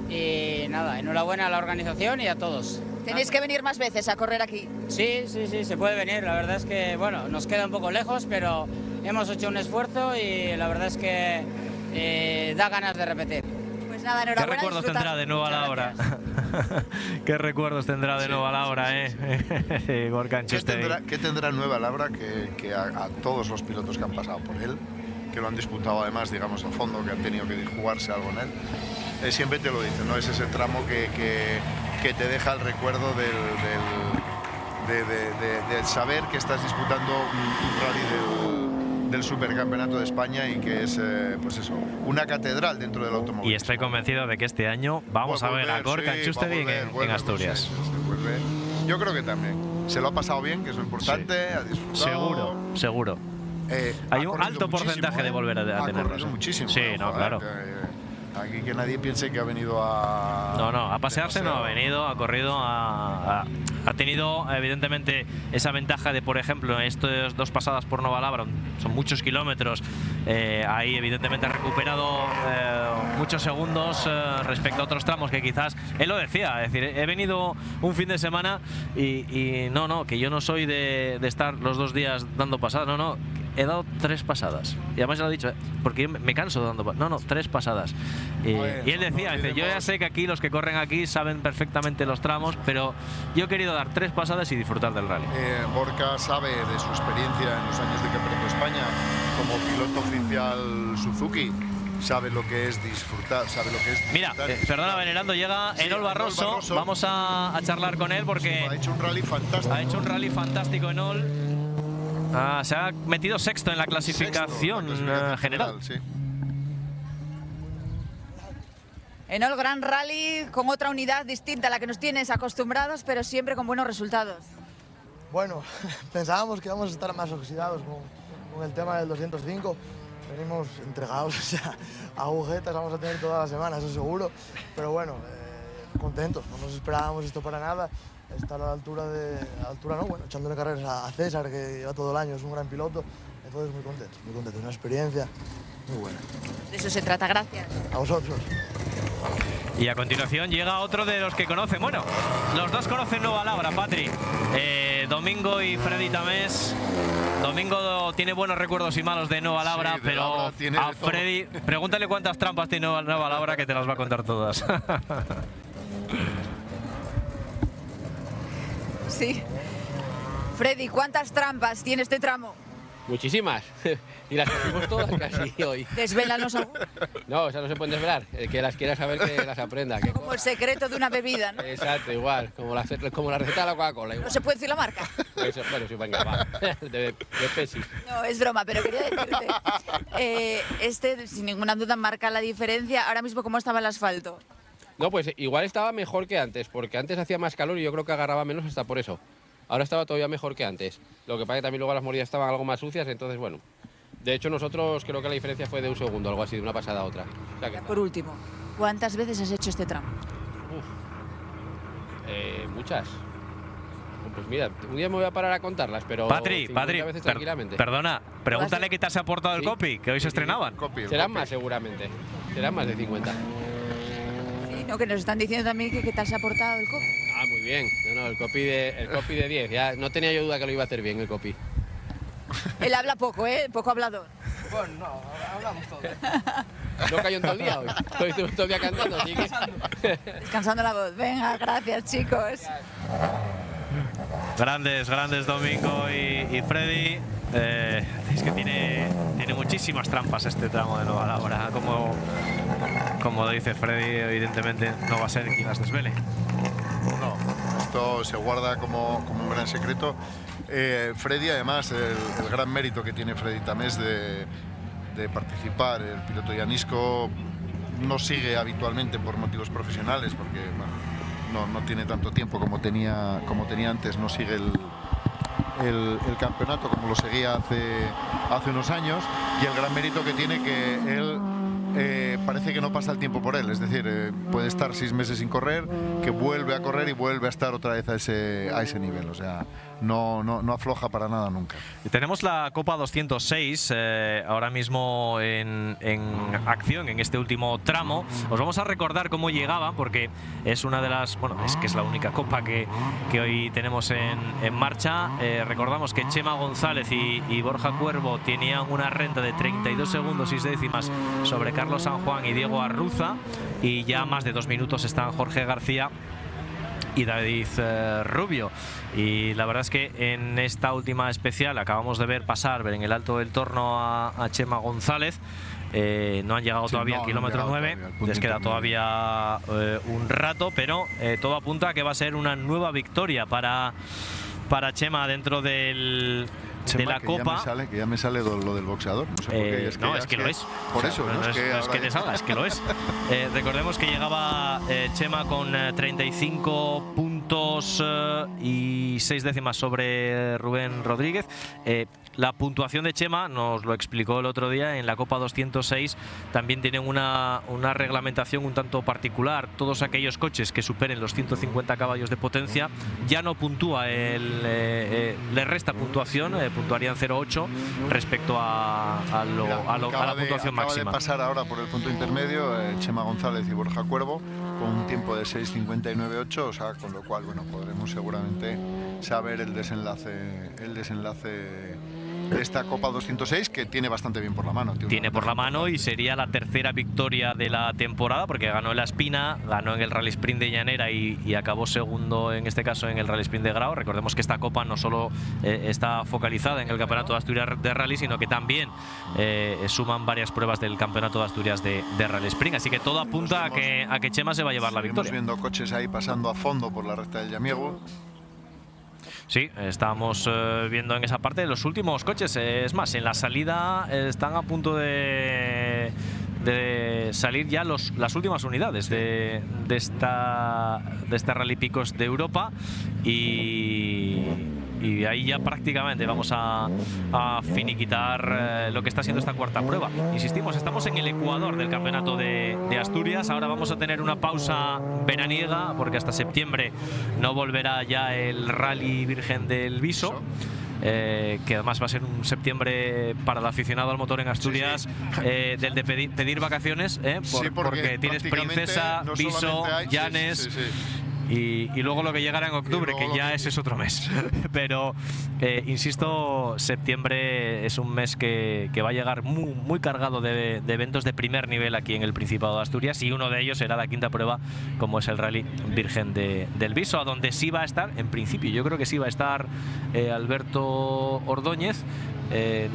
y nada, enhorabuena a la organización y a todos. Tenéis que venir más veces a correr aquí. Sí, se puede venir. La verdad es que, bueno, nos queda un poco lejos, pero hemos hecho un esfuerzo, y la verdad es que da ganas de repetir. Pues nada, ¿Qué enhorabuena. recuerdos tendrá de nuevo a la hora? ¿Qué recuerdos tendrá de nuevo a la hora, Gorka Antxustegi? ¿Qué tendrá Nueva Labra que a todos los pilotos que han pasado por él, que lo han disputado además, digamos, a fondo, que han tenido que jugarse algo en él? Siempre te lo dicen, ¿no? Es ese tramo que te deja el recuerdo del saber que estás disputando un rally del Supercampeonato de España, y que es, pues eso, una catedral dentro del automovilismo. Y estoy convencido de que este año vamos a ver a Gorka Antxustegi en Asturias. Sí, yo creo que también. Se lo ha pasado bien, que es lo importante, ha disfrutado. Seguro. Hay un alto porcentaje de volver a tenerlo. Corrido muchísimo. Sí, no, claro. Aquí que nadie piense que ha venido a... No, a pasearse no ha venido, ha corrido, ha tenido evidentemente esa ventaja de, por ejemplo, estas dos pasadas por Nueva Labra, son muchos kilómetros, ahí evidentemente ha recuperado muchos segundos respecto a otros tramos que quizás, él lo decía, es decir, he venido un fin de semana y no, que yo no soy de estar los 2 días dando pasadas, no, he dado 3 pasadas. Y además lo ha dicho, porque yo me canso dando pasadas. No, 3 pasadas. Y él decía, dice, yo ya sé que aquí los que corren aquí saben perfectamente los tramos, pero yo he querido dar 3 pasadas y disfrutar del rally. Gorka sabe de su experiencia en los años de Campeonato de España como piloto oficial Suzuki. Sabe lo que es disfrutar, sabe lo que es disfrutar. Mira, perdona, venerando, llega Enol Barroso. Vamos a charlar con él porque ha hecho un rally fantástico. Ha hecho un rally fantástico Enol. Se ha metido sexto en la clasificación general. Sí. Enol, gran rally con otra unidad distinta a la que nos tienes acostumbrados, pero siempre con buenos resultados. Bueno, pensábamos que íbamos a estar más oxidados con el tema del 205. Venimos entregados, o sea, agujetas vamos a tener toda la semana, eso seguro. Pero bueno, contentos, no nos esperábamos esto para nada. Estar a la altura no, bueno, echándole carreras a César, que lleva todo el año, es un gran piloto. Entonces muy contento, una experiencia muy buena. De eso se trata, gracias. A vosotros. Y a continuación llega otro de los que conocen. Bueno, los dos conocen Nova Labra, Patri. Domingo y Freddy Tamés. Domingo tiene buenos recuerdos y malos de Nova Labra, Sí, de pero Labra tiene a de todo. Freddy, pregúntale cuántas trampas tiene Nova Labra, que te las va a contar todas. Sí. Freddy, ¿cuántas trampas tiene este tramo? Muchísimas. Y las hacemos todas casi hoy. Desvélanos algo. No, o sea, no se pueden desvelar. El que las quiera saber que las aprenda. Que Como el secreto de una bebida, ¿no? exacto, igual. Como la receta de la Coca-Cola. No se puede decir la marca. Bueno, sí, venga, va. De Pepsi. No, es broma, pero quería decirte. Este, sin ninguna duda, marca la diferencia. Ahora mismo, ¿cómo estaba el asfalto? No, pues igual estaba mejor que antes, porque antes hacía más calor y yo creo que agarraba menos hasta por eso. Ahora estaba todavía mejor que antes. Lo que pasa es que también luego las mordidas estaban algo más sucias, entonces bueno. De hecho, nosotros creo que la diferencia fue de un segundo, algo así, de una pasada a otra. O sea que, Por último, ¿cuántas veces has hecho este tramo? muchas. Pues mira, un día me voy a parar a contarlas, pero Patri, 50 veces tranquilamente. Perdona, pregúntale qué te has aportado el Sí. copy, que hoy se estrenaban. Serán más seguramente. Serán más de 50. Sí, no, que nos están diciendo también que qué tal se ha portado el copy. Ah, muy bien. No, el copy de 10. Ya no tenía yo duda que lo iba a hacer bien el copy. Él habla poco, ¿eh? Poco hablador. Bueno, no, hablamos todos. No cayó en todo el día hoy. Hoy estuve todo el día cantando, así que... Descansando la voz. Venga, gracias, chicos. Grandes Domingo y Freddy. Es que tiene muchísimas trampas este tramo de Nova Labra. Como dice Freddy, evidentemente no va a ser quien las desvele. No, esto se guarda como un gran secreto. Freddy, además, el gran mérito que tiene Freddy Tamés de participar, el piloto Llanisco no sigue habitualmente por motivos profesionales, porque bueno, no tiene tanto tiempo como tenía antes, no sigue el campeonato como lo seguía hace unos años, y el gran mérito que tiene que él parece que no pasa el tiempo por él, es decir, puede estar 6 meses sin correr, que vuelve a correr y vuelve a estar otra vez a ese nivel, o sea, no afloja para nada nunca. Y tenemos la Copa 206 ahora mismo en acción en este último tramo. Os vamos a recordar cómo llegaba, porque es una de las, bueno, es que es la única copa que hoy tenemos en marcha. Recordamos que Chema González y Borja Cuervo tenían una renta de 32 segundos 6 décimas sobre Carlos San Juan y Diego Arruza, y ya más de 2 minutos están Jorge García y David Rubio. Y la verdad es que en esta última especial acabamos de ver pasar en el Alto del Torno a Chema González. No han llegado todavía al kilómetro 9, les queda todavía un rato, pero todo apunta a que va a ser una nueva victoria para Chema dentro de la Copa. Que ya me sale lo del boxeador. No sé por qué. Es que lo es. Por eso, no es que te salga, es que lo es. Recordemos que llegaba Chema con 35 puntos y 6 décimas sobre Rubén Rodríguez. La puntuación de Chema, nos lo explicó el otro día, en la Copa 206 también tienen una reglamentación un tanto particular. Todos aquellos coches que superen los 150 caballos de potencia ya no puntúa, le resta puntuación, puntuarían 0,8 respecto a la puntuación máxima. Acaba de pasar ahora por el punto intermedio Chema González y Borja Cuervo con un tiempo de 6:59.8, o sea, con lo cual, bueno, podremos seguramente saber el desenlace de esta Copa 206, que tiene bastante bien por la mano. Tiene por la mano, y sería la tercera victoria de la temporada, porque ganó en La Espina, ganó en el Rally Sprint de Llanera y acabó segundo, en este caso, en el Rally Sprint de Grao. Recordemos que esta Copa no solo está focalizada en el Campeonato de Asturias de Rally, sino que también suman varias pruebas del Campeonato de Asturias de Rally Sprint. Así que todo apunta a que Chema se va a llevar la victoria. Estamos viendo coches ahí pasando a fondo por la recta del Llamiego. Sí, estamos viendo en esa parte los últimos coches. Es más, en la salida están a punto de salir ya las últimas unidades de este Rally Picos de Europa, y ahí ya prácticamente vamos a finiquitar lo que está siendo esta cuarta prueba. Insistimos, estamos en el ecuador del Campeonato de Asturias. Ahora vamos a tener una pausa veraniega, porque hasta septiembre no volverá ya el Rally Virgen del Viso. que además va a ser un septiembre para el aficionado al motor en Asturias, del de pedir vacaciones, porque tienes Princesa, no Viso, Llanes. Y luego lo que llegará en octubre, que ya ese es otro mes. Pero, insisto, septiembre es un mes que va a llegar muy cargado de eventos de primer nivel aquí en el Principado de Asturias, y uno de ellos será la quinta prueba, como es el Rally Virgen del Viso, a donde sí va a estar, en principio, yo creo que sí va a estar Alberto Ordóñez.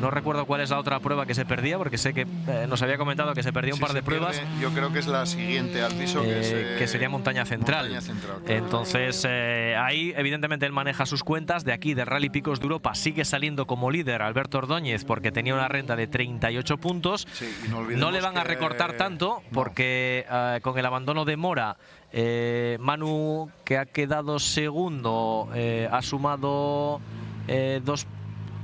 No recuerdo cuál es la otra prueba que se perdía, porque sé que nos había comentado que se perdía un par de pruebas. Yo creo que es la siguiente al Viso, que sería Montaña Central. Entonces, ahí evidentemente él maneja sus cuentas. De aquí, del Rally Picos de Europa, sigue saliendo como líder Alberto Ordóñez, porque tenía una renta de 38 puntos. No le van a recortar tanto, porque con el abandono de Mora, Manu, que ha quedado segundo, ha sumado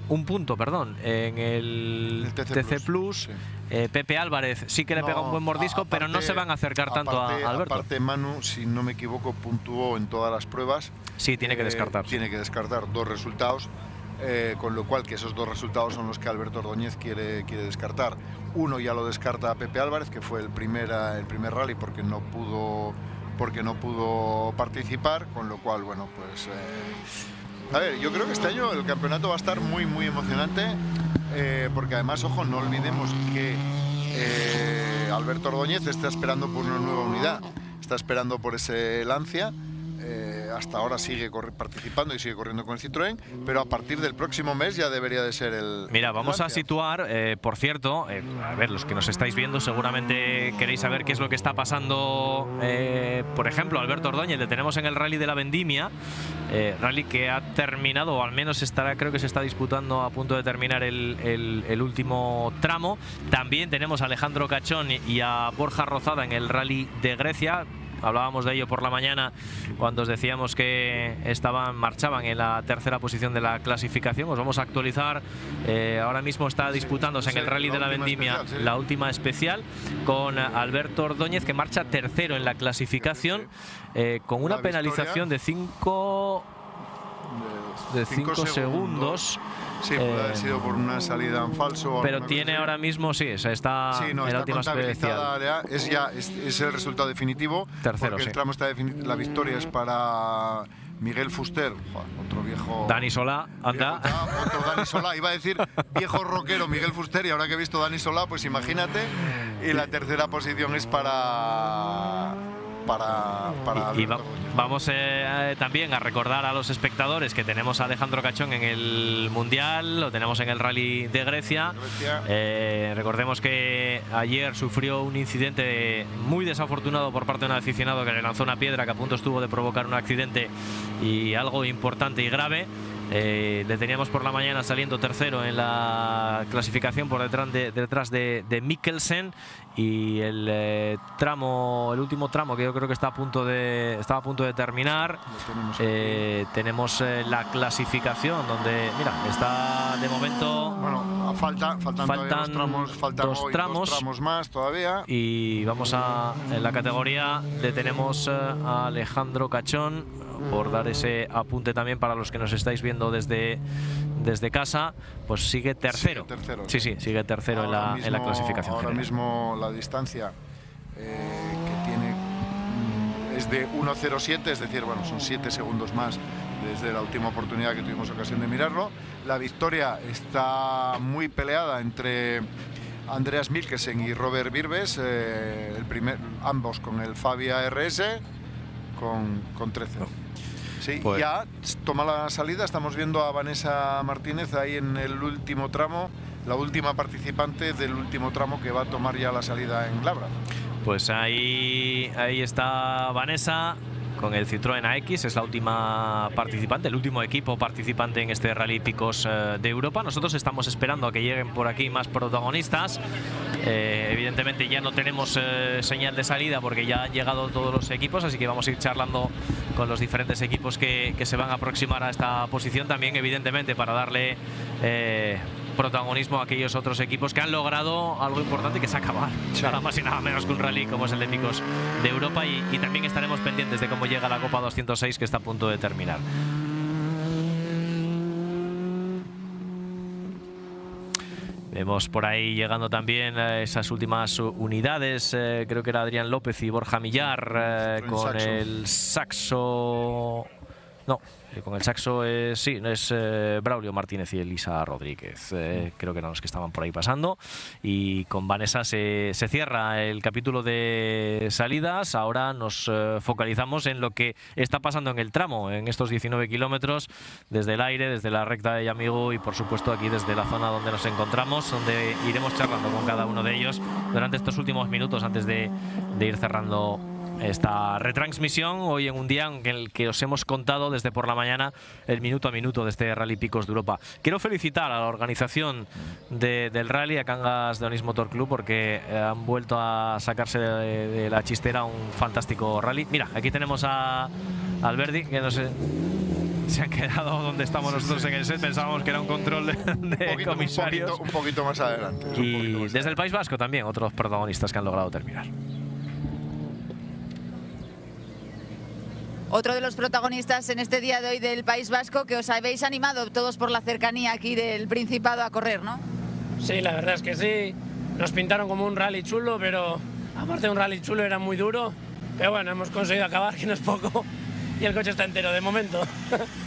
un punto, en el TC Plus. Pepe Álvarez sí que le pega un buen mordisco, pero no se van a acercar tanto a Alberto. Aparte, Manu, si no me equivoco, puntuó en todas las pruebas. Sí, tiene que descartar. Tiene que descartar 2 resultados, con lo cual que esos 2 resultados son los que Alberto Ordóñez quiere descartar. Uno ya lo descarta a Pepe Álvarez, que fue el primer rally porque no pudo participar, con lo cual, bueno, pues a ver, yo creo que este año el campeonato va a estar muy emocionante, porque además, ojo, no olvidemos que Alberto Ordóñez está esperando por una nueva unidad, está esperando por ese Lancia. Hasta ahora sigue participando y sigue corriendo con el Citroën, pero a partir del próximo mes ya debería de ser el... Mira, vamos a situar, por cierto, a ver, los que nos estáis viendo seguramente queréis saber qué es lo que está pasando. Por ejemplo, Alberto Ordóñez le tenemos en el Rally de la Vendimia, rally que ha terminado, o al menos creo que se está disputando, a punto de terminar el último tramo. También tenemos a Alejandro Cachón y a Borja Rozada en el Rally de Grecia. Hablábamos de ello por la mañana cuando os decíamos que marchaban en la tercera posición de la clasificación. Os vamos a actualizar. Ahora mismo está disputándose en el Rally de la Vendimia la última especial, con Alberto Ordóñez, que marcha tercero en la clasificación, con una penalización de 5 segundos. Sí, puede haber sido por una salida en falso. Pero tiene ahora mismo, está en la última especial. Es el resultado definitivo. Tercero, porque el tramo está definido. La victoria es para Miguel Fuster, otro viejo. Dani Solá, anda. Otro Dani Solá, iba a decir viejo rockero Miguel Fuster, y ahora que he visto Dani Solá, pues imagínate. Y la tercera posición es para vamos también a recordar a los espectadores que tenemos a Alejandro Cachón en el Mundial, lo tenemos en el Rally de Grecia. Recordemos que ayer sufrió un incidente muy desafortunado por parte de un aficionado que le lanzó una piedra que a punto estuvo de provocar un accidente y algo importante y grave. Le teníamos por la mañana saliendo tercero en la clasificación por detrás de Mikkelsen, y el último tramo, que yo creo que estaba a punto de terminar, tenemos la clasificación donde, mira, está de momento, bueno, faltan dos tramos más todavía, y vamos en la categoría le tenemos a Alejandro Cachón, por dar ese apunte también para los que nos estáis viendo desde casa, pues sigue tercero. Sigue tercero en la clasificación ahora general. Mismo la distancia que tiene es de 1.07, es decir, bueno, son 7 segundos más desde la última oportunidad que tuvimos ocasión de mirarlo. La victoria está muy peleada entre Andreas Mikkelsen y Robert Virbes, ambos con el Fabia RS con 13. Sí, pues ya toma la salida. Estamos viendo a Vanessa Martínez ahí en el último tramo, la última participante del último tramo que va a tomar ya la salida en Glabra. Pues ahí está Vanessa con el Citroën AX, es la última participante, el último equipo participante en este Rally Picos de Europa. Nosotros estamos esperando a que lleguen por aquí más protagonistas. Evidentemente ya no tenemos señal de salida porque ya han llegado todos los equipos, así que vamos a ir charlando con los diferentes equipos que se van a aproximar a esta posición, también evidentemente para darle protagonismo a aquellos otros equipos que han logrado algo importante, que es acabar nada más y nada menos que un rally como es el de Picos de Europa, y también estaremos pendientes de cómo llega la Copa 206, que está a punto de terminar. Vemos por ahí llegando también esas últimas unidades, creo que era Adrián López y Borja Millar con el saxo. No, con el saxo sí, es Braulio Martínez y Elisa Rodríguez, creo que eran los que estaban por ahí pasando. Y con Vanessa se cierra el capítulo de salidas. Ahora nos focalizamos en lo que está pasando en el tramo, en estos 19 kilómetros, desde el aire, desde la recta de Yamigo y por supuesto aquí desde la zona donde nos encontramos, donde iremos charlando con cada uno de ellos durante estos últimos minutos antes de ir cerrando esta retransmisión hoy en un día en el que os hemos contado desde por la mañana el minuto a minuto de este Rally Picos de Europa. Quiero felicitar a la organización del Rally, a Cangas de Onís Motor Club, porque han vuelto a sacarse de la chistera un fantástico rally. Mira, aquí tenemos a Alberdi, que no sé, se han quedado donde estamos nosotros en el set. Pensábamos que era un control de comisarios. Un poquito más adelante. Y desde el País Vasco también, otros protagonistas que han logrado terminar. Otro de los protagonistas en este día de hoy del País Vasco, que os habéis animado todos por la cercanía aquí del Principado a correr, ¿no? Sí, la verdad es que sí. Nos pintaron como un rally chulo, pero aparte de un rally chulo era muy duro. Pero bueno, hemos conseguido acabar, que no es poco. Y el coche está entero de momento.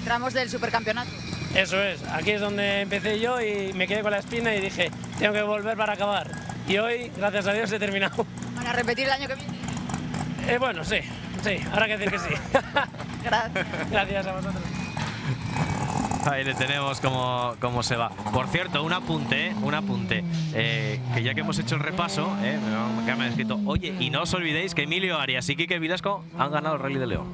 Tramos del supercampeonato. Eso es. Aquí es donde empecé yo y me quedé con la espina y dije, tengo que volver para acabar. Y hoy, gracias a Dios, he terminado. ¿Van a repetir el año que viene? Bueno, sí. Sí, habrá que decir que sí. Gracias. Gracias a vosotros. Ahí le tenemos cómo se va. Por cierto, un apunte, que ya que hemos hecho el repaso, que me han escrito, oye, y no os olvidéis que Emilio Arias y Quique Vilasco han ganado el Rally de León.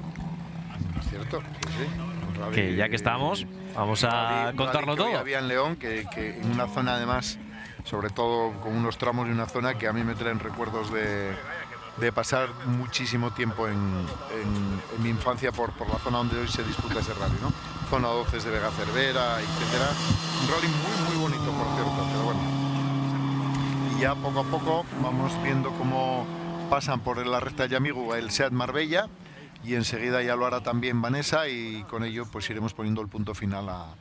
Es cierto, sí. Que ya que estamos, vamos a contarlo todo. Había en León, que en una zona además, sobre todo con unos tramos y una zona que a mí me traen recuerdos de pasar muchísimo tiempo en mi infancia por la zona donde hoy se disputa ese rally, ¿no? Zona 12 de Vega Cervera, etcétera. Un rally muy bonito, por cierto, pero bueno. Y ya poco a poco vamos viendo cómo pasan por la recta de Yamigo el Seat Marbella, y enseguida ya lo hará también Vanessa, y con ello pues iremos poniendo el punto final a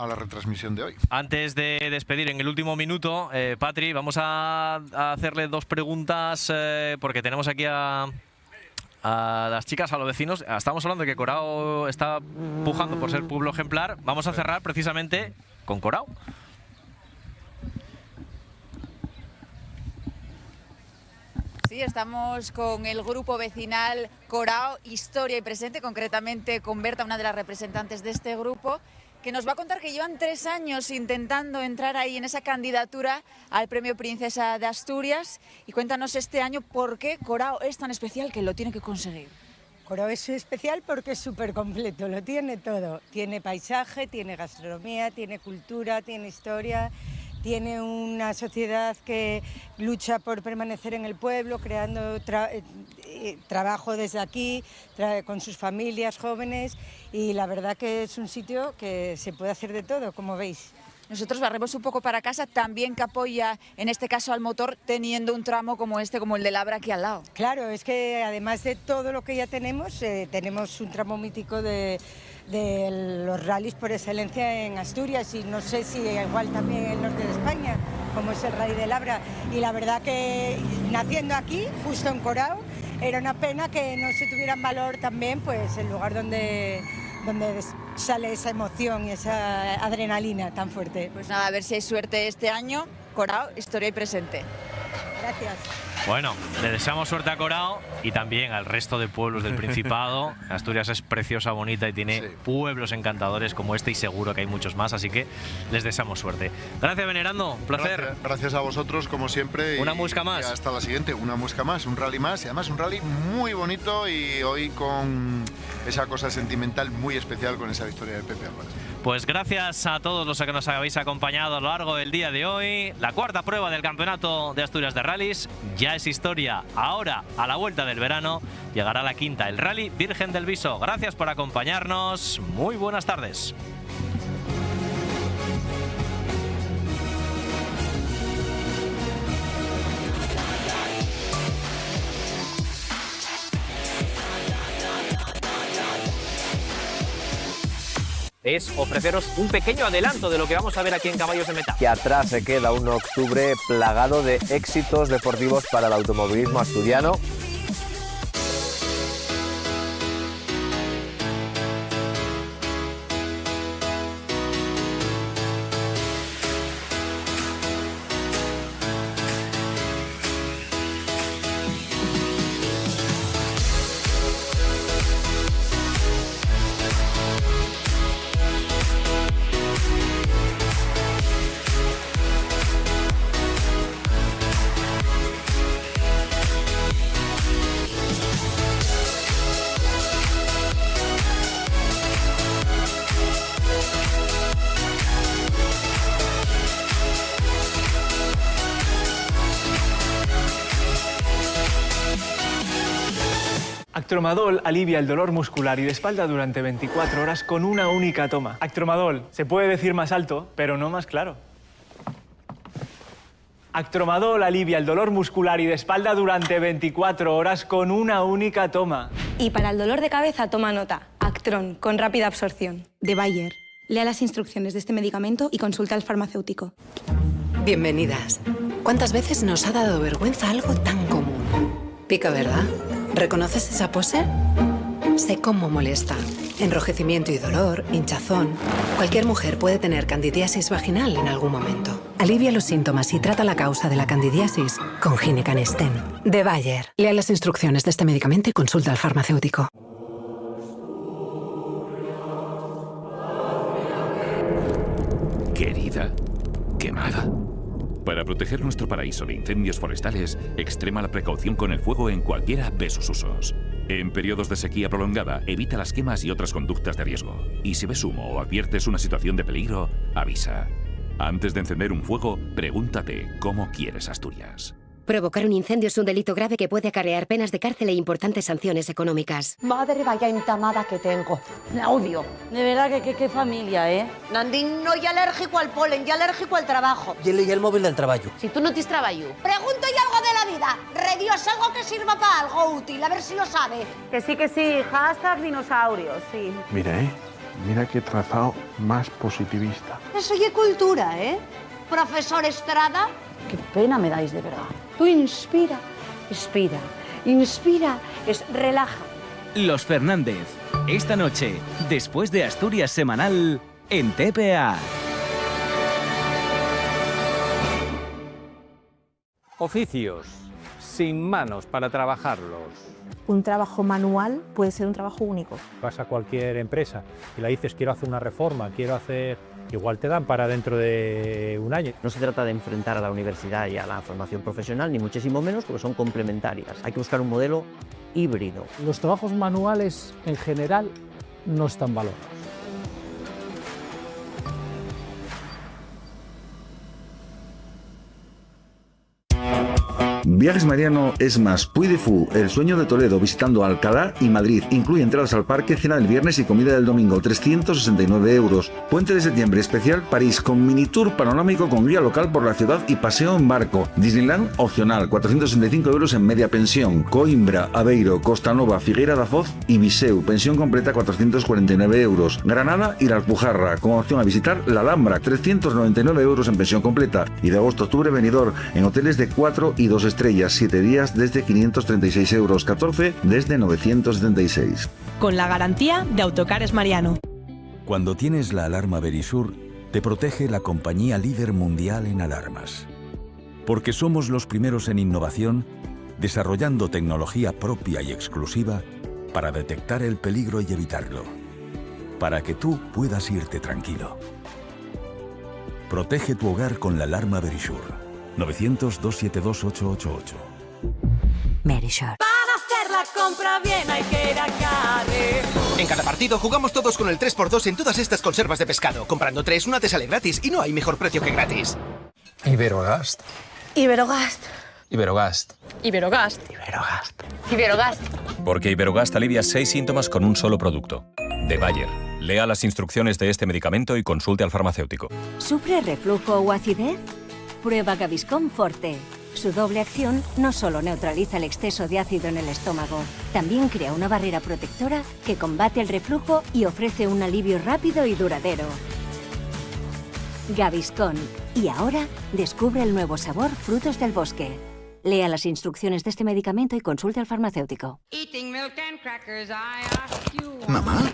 la retransmisión de hoy. Antes de despedir en el último minuto, Patri, vamos a hacerle dos preguntas, porque tenemos aquí a las chicas, a los vecinos. Estamos hablando de que Corao está pujando por ser pueblo ejemplar. Vamos a cerrar precisamente con Corao. Sí, estamos con el grupo vecinal Corao, Historia y Presente, concretamente con Berta, una de las representantes de este grupo, que nos va a contar que llevan 3 años intentando entrar ahí en esa candidatura al Premio Princesa de Asturias. Y cuéntanos este año por qué Corao es tan especial que lo tiene que conseguir. Corao es especial porque es súper completo, lo tiene todo. Tiene paisaje, tiene gastronomía, tiene cultura, tiene historia. Tiene una sociedad que lucha por permanecer en el pueblo, creando trabajo desde aquí, con sus familias jóvenes, y la verdad que es un sitio que se puede hacer de todo, como veis. Nosotros barremos un poco para casa, también que apoya en este caso al motor, teniendo un tramo como este, como el de Labra aquí al lado. Claro, es que además de todo lo que ya tenemos, tenemos un tramo mítico de los rallies por excelencia en Asturias, y no sé si igual también en el norte de España, como es el Rally de Labra. Y la verdad que naciendo aquí, justo en Corao, era una pena que no se tuviera en valor también pues el lugar donde sale esa emoción y esa adrenalina tan fuerte. Pues nada, a ver si hay suerte este año. Corao, Historia y Presente. Gracias. Bueno, le deseamos suerte a Corao y también al resto de pueblos del Principado. Asturias es preciosa, bonita y tiene pueblos encantadores como este, y seguro que hay muchos más, así que les deseamos suerte. Gracias, Venerando, un placer. Gracias a vosotros, como siempre. Una muesca más. Y hasta la siguiente, una muesca más, un rally más, y además un rally muy bonito, y hoy con esa cosa sentimental muy especial con esa victoria de Pepe Álvarez. Pues gracias a todos los que nos habéis acompañado a lo largo del día de hoy. La cuarta prueba del Campeonato de Asturias de Rallys ya es historia. Ahora, a la vuelta del verano, llegará la quinta, el Rally Virgen del Viso. Gracias por acompañarnos. Muy buenas tardes. es ofreceros un pequeño adelanto de lo que vamos a ver aquí en Caballos de Metal. Que atrás se queda un octubre plagado de éxitos deportivos para el automovilismo asturiano. Actromadol alivia el dolor muscular y de espalda durante 24 horas con una única toma. Actromadol, se puede decir más alto, pero no más claro. Actromadol alivia el dolor muscular y de espalda durante 24 horas con una única toma. Y para el dolor de cabeza, toma nota. Actron, con rápida absorción. De Bayer. Lea las instrucciones de este medicamento y consulta al farmacéutico. Bienvenidas. ¿Cuántas veces nos ha dado vergüenza algo tan común? Pica, ¿verdad? ¿Reconoces esa pose? Sé cómo molesta. Enrojecimiento y dolor, hinchazón. Cualquier mujer puede tener candidiasis vaginal en algún momento. Alivia los síntomas y trata la causa de la candidiasis con Ginecanestem. De Bayer. Lea las instrucciones de este medicamento y consulta al farmacéutico. Querida, quemada. Para proteger nuestro paraíso de incendios forestales, extrema la precaución con el fuego en cualquiera de sus usos. En periodos de sequía prolongada, evita las quemas y otras conductas de riesgo. Y si ves humo o adviertes una situación de peligro, avisa. Antes de encender un fuego, pregúntate cómo quieres Asturias. Provocar un incendio es un delito grave que puede acarrear penas de cárcel e importantes sanciones económicas. Madre, vaya entamada que tengo. La odio. De verdad que qué familia, ¿eh? Nandín, no, ya alérgico al polen, ya alérgico al trabajo. Y el móvil del trabajo. Si tú no tienes trabajo. Pregunto ya algo de la vida. Redios, algo que sirva para algo útil, a ver si lo sabe. Que sí. Hashtag dinosaurios, sí. Mira qué trazado más positivista. Eso ya es cultura, ¿eh? Profesor Estrada. Qué pena me dais, de verdad. Tú inspira, relaja. Los Fernández, esta noche, después de Asturias Semanal, en TPA. Oficios, sin manos para trabajarlos. Un trabajo manual puede ser un trabajo único. Vas a cualquier empresa y le dices quiero hacer una reforma, quiero hacer... Igual te dan para dentro de un año. No se trata de enfrentar a la universidad y a la formación profesional, ni muchísimo menos, porque son complementarias. Hay que buscar un modelo híbrido. Los trabajos manuales, en general, no están valorados. Viajes Mariano es más Puy de Fou, el sueño de Toledo, visitando Alcalá y Madrid. Incluye entradas al parque, cena del viernes y comida del domingo, 369 euros. Puente de septiembre especial París, con mini tour panorámico con guía local por la ciudad y paseo en barco. Disneyland opcional, 465 euros en media pensión. Coimbra, Aveiro, Costa Nova, Figueira da Foz y Viseu, pensión completa 449 euros. Granada y la Alpujarra, con opción a visitar la Alhambra, 399 euros en pensión completa. Y de agosto a octubre Benidorm, en hoteles de 4 y 2 estrellas, 7 días desde 536 euros, 14 desde 976. Con la garantía de Autocares Mariano. Cuando tienes la alarma Verisur, te protege la compañía líder mundial en alarmas. Porque somos los primeros en innovación, desarrollando tecnología propia y exclusiva para detectar el peligro y evitarlo. Para que tú puedas irte tranquilo. Protege tu hogar con la alarma Verisur. 900-272-888. Verisur. Para hacer la compra bien hay que ir a Carrefour. En cada partido jugamos todos con el 3x2 en todas estas conservas de pescado. Comprando 3, una te sale gratis y no hay mejor precio que gratis. Iberogast. Iberogast. Iberogast. Iberogast. Iberogast. Iberogast. Porque Iberogast alivia 6 síntomas con un solo producto. De Bayer. Lea las instrucciones de este medicamento y consulte al farmacéutico. ¿Sufre reflujo o acidez? Prueba Gaviscon Forte. Su doble acción no solo neutraliza el exceso de ácido en el estómago, también crea una barrera protectora que combate el reflujo y ofrece un alivio rápido y duradero. Gaviscon. Y ahora descubre el nuevo sabor Frutos del Bosque. Lea las instrucciones de este medicamento y consulte al farmacéutico. ¿Mamá?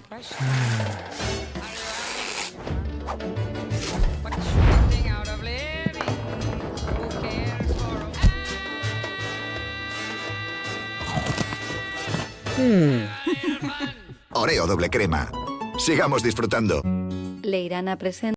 Oreo doble crema. Sigamos disfrutando. Leirana presenta